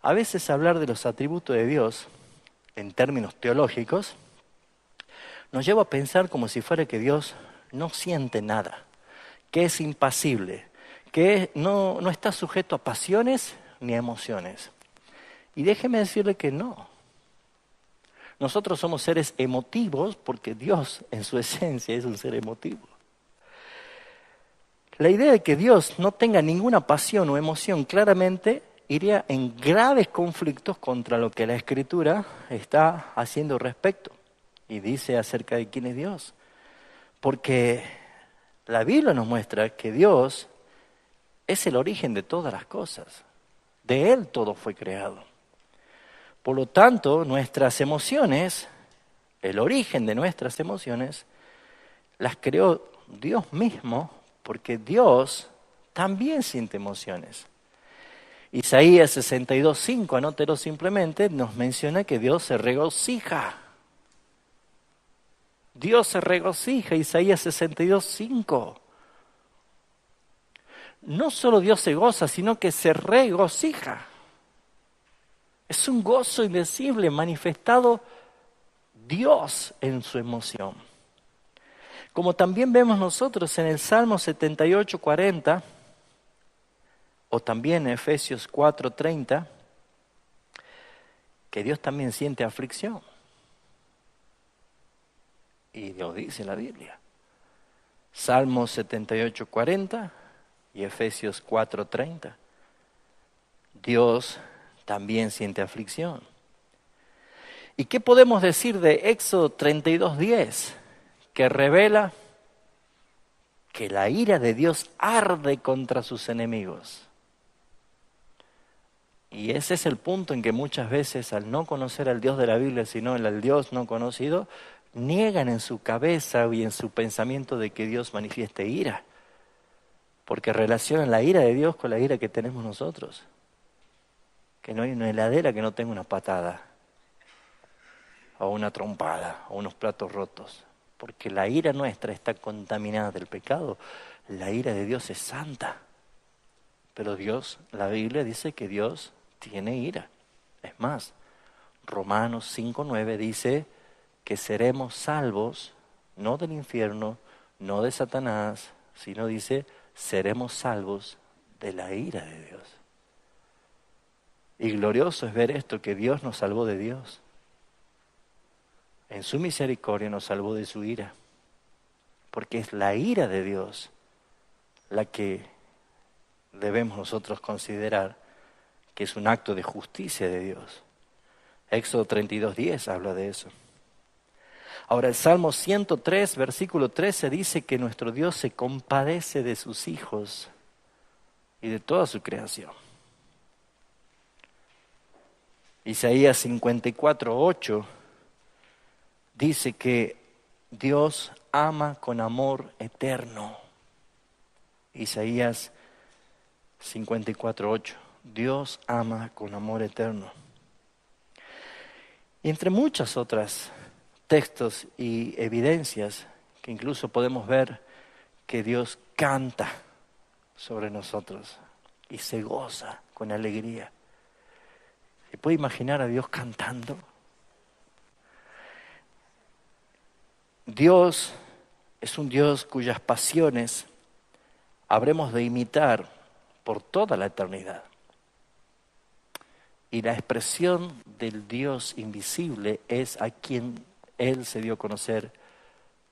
A veces hablar de los atributos de Dios en términos teológicos nos lleva a pensar como si fuera que Dios no siente nada, que es impasible, que no está sujeto a pasiones ni a emociones. Y déjeme decirle que no. Nosotros somos seres emotivos porque Dios en su esencia es un ser emotivo. La idea de que Dios no tenga ninguna pasión o emoción claramente iría en graves conflictos contra lo que la Escritura está haciendo respecto y dice acerca de quién es Dios. Porque la Biblia nos muestra que Dios es el origen de todas las cosas. De Él todo fue creado. Por lo tanto, nuestras emociones, el origen de nuestras emociones, las creó Dios mismo, porque Dios también siente emociones. Isaías 62:5, anótelo simplemente, nos menciona que Dios se regocija. Dios se regocija, Isaías 62:5. No solo Dios se goza, sino que se regocija. Es un gozo indecible manifestado Dios en su emoción. Como también vemos nosotros en el Salmo 78:40, o también en Efesios 4:30, que Dios también siente aflicción. Y lo dice la Biblia. Salmo 78:40 y Efesios 4:30. Dios también siente aflicción. ¿Y qué podemos decir de Éxodo 32:10? Que revela que la ira de Dios arde contra sus enemigos. Y ese es el punto en que muchas veces al no conocer al Dios de la Biblia, sino al Dios no conocido, niegan en su cabeza y en su pensamiento de que Dios manifieste ira. Porque relacionan la ira de Dios con la ira que tenemos nosotros. Que no hay una heladera que no tenga una patada, o una trompada, o unos platos rotos. Porque la ira nuestra está contaminada del pecado. La ira de Dios es santa. Pero Dios, la Biblia dice que Dios tiene ira. Es más, Romanos 5:9 dice que seremos salvos, no del infierno, no de Satanás, sino dice, seremos salvos de la ira de Dios. Y glorioso es ver esto, que Dios nos salvó de Dios. En su misericordia nos salvó de su ira. Porque es la ira de Dios la que debemos nosotros considerar que es un acto de justicia de Dios. Éxodo 32:10 habla de eso. Ahora el Salmo 103, versículo 13 dice que nuestro Dios se compadece de sus hijos y de toda su creación. Isaías 54:8 dice que Dios ama con amor eterno. Isaías 54:8. Dios ama con amor eterno. Y entre muchas otras textos y evidencias que incluso podemos ver que Dios canta sobre nosotros y se goza con alegría. ¿Se puede imaginar a Dios cantando? Dios es un Dios cuyas pasiones habremos de imitar por toda la eternidad. Y la expresión del Dios invisible es a quien Él se dio a conocer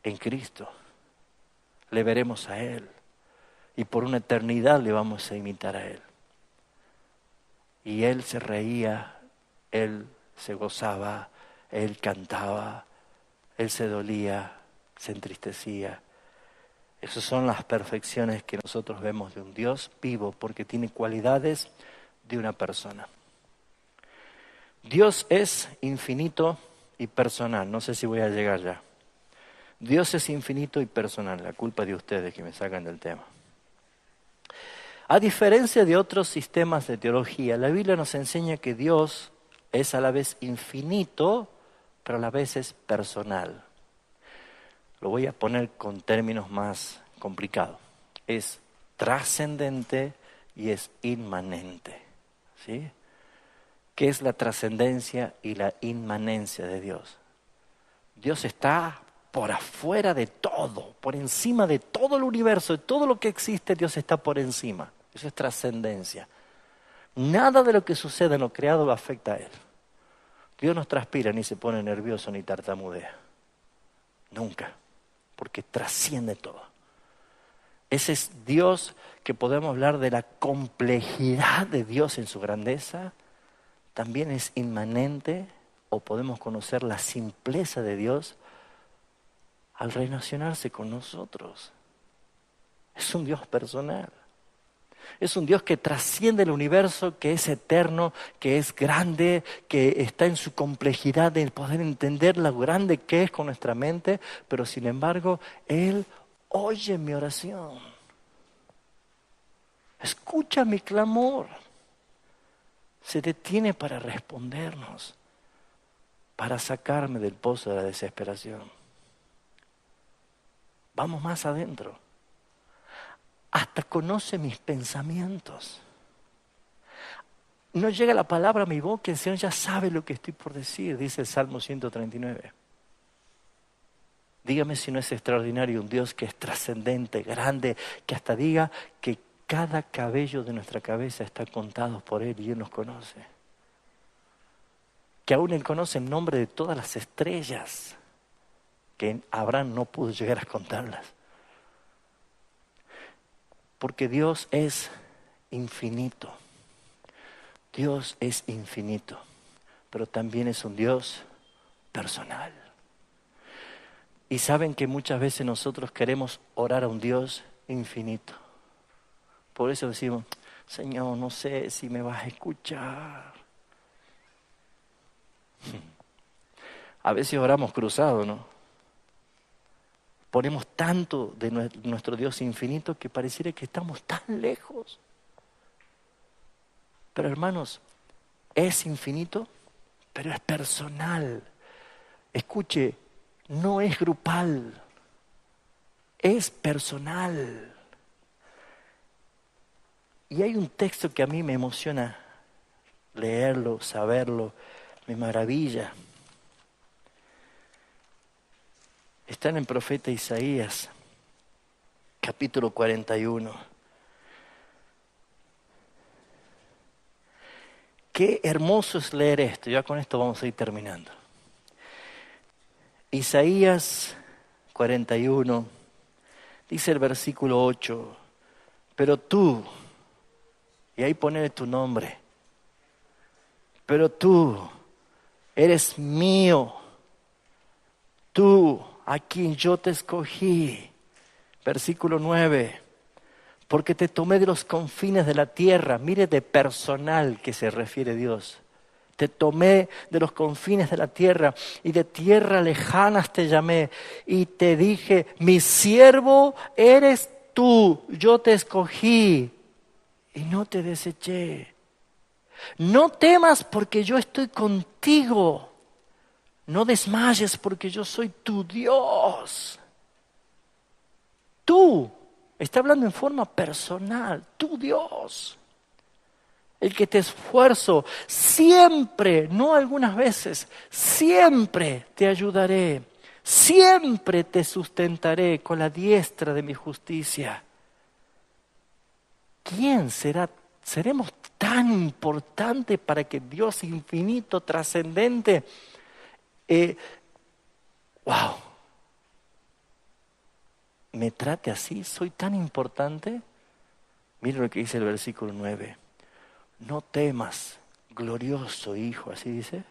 en Cristo. Le veremos a Él y por una eternidad le vamos a imitar a Él. Y Él se reía, Él se gozaba, Él cantaba, Él se dolía, se entristecía. Esas son las perfecciones que nosotros vemos de un Dios vivo porque tiene cualidades de una persona. Dios es infinito y personal. No sé si voy a llegar ya. Dios es infinito y personal. La culpa de ustedes que me sacan del tema. A diferencia de otros sistemas de teología, la Biblia nos enseña que Dios es a la vez infinito, pero a la vez es personal. Lo voy a poner con términos más complicados. Es trascendente y es inmanente. ¿Sí? ¿Qué es la trascendencia y la inmanencia de Dios? Dios está por afuera de todo, por encima de todo el universo, de todo lo que existe, Dios está por encima. Eso es trascendencia. Nada de lo que sucede en lo creado lo afecta a Él. Dios no transpira, ni se pone nervioso, ni tartamudea. Nunca, porque trasciende todo. Ese es Dios que podemos hablar de la complejidad de Dios en su grandeza. También es inmanente, o podemos conocer la simpleza de Dios al relacionarse con nosotros. Es un Dios personal. Es un Dios que trasciende el universo, que es eterno, que es grande, que está en su complejidad de poder entender lo grande que es con nuestra mente, pero sin embargo, Él oye mi oración. Escucha mi clamor. Se detiene para respondernos, para sacarme del pozo de la desesperación. Vamos más adentro. Hasta conoce mis pensamientos. No llega la palabra a mi boca, el Señor ya sabe lo que estoy por decir, dice el Salmo 139. Dígame si no es extraordinario un Dios que es trascendente, grande, que hasta diga que cada cabello de nuestra cabeza está contado por Él y Él nos conoce. Que aún Él conoce el nombre de todas las estrellas, que Abraham no pudo llegar a contarlas. Porque Dios es infinito. Dios es infinito, pero también es un Dios personal. Y saben que muchas veces nosotros queremos orar a un Dios infinito. Por eso decimos, Señor, no sé si me vas a escuchar. A veces oramos cruzados, ¿no? Ponemos tanto de nuestro Dios infinito que pareciera que estamos tan lejos. Pero hermanos, es infinito, pero es personal. Escuche, no es grupal, es personal. Y hay un texto que a mí me emociona leerlo, saberlo, me maravilla. Está en el profeta Isaías, capítulo 41. Qué hermoso es leer esto. Ya con esto vamos a ir terminando. Isaías 41, dice el versículo 8, pero tú, y ahí pone tu nombre, pero tú eres mío, tú a quien yo te escogí. Versículo 9, porque te tomé de los confines de la tierra. Mire de personal que se refiere Dios. Te tomé de los confines de la tierra y de tierra lejanas te llamé y te dije, mi siervo eres tú, yo te escogí y no te deseché. No temas porque yo estoy contigo, no desmayes porque yo soy tu Dios. Tú, está hablando en forma personal, tu Dios. El que te esfuerzo, siempre, no algunas veces, siempre te ayudaré, siempre te sustentaré con la diestra de mi justicia. ¿Quién seremos tan importantes para que Dios infinito, trascendente, wow, me trate así? ¿Soy tan importante? Mira lo que dice el versículo 9. No temas, glorioso hijo, así dice.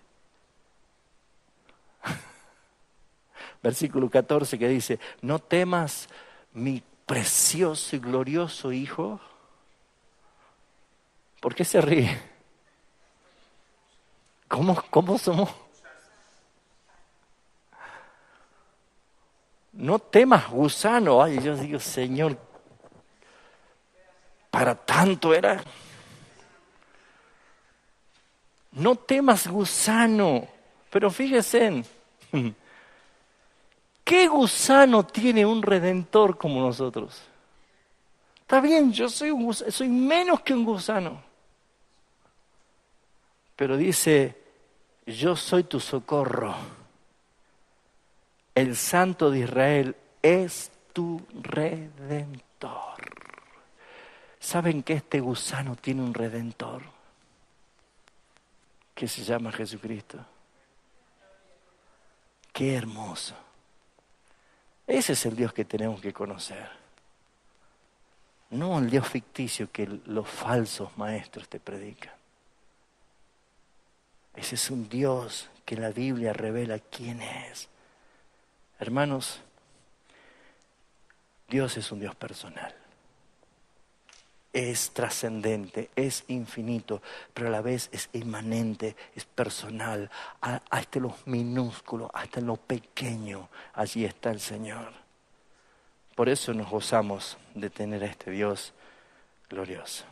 Versículo 14 que dice, no temas mi precioso y glorioso hijo. ¿Por qué se ríe? ¿Cómo somos? No temas, gusano. Ay, yo digo, Señor, para tanto era. No temas, gusano. Pero fíjense, ¿qué gusano tiene un redentor como nosotros? Está bien, yo soy soy menos que un gusano. Pero dice, yo soy tu socorro. El Santo de Israel es tu redentor. ¿Saben que este gusano tiene un redentor? Que se llama Jesucristo. Qué hermoso. Ese es el Dios que tenemos que conocer. No el Dios ficticio que los falsos maestros te predican. Ese es un Dios que la Biblia revela quién es. Hermanos, Dios es un Dios personal. Es trascendente, es infinito, pero a la vez es inmanente, es personal. Hasta en los minúsculos, hasta en lo pequeño, allí está el Señor. Por eso nos gozamos de tener a este Dios glorioso.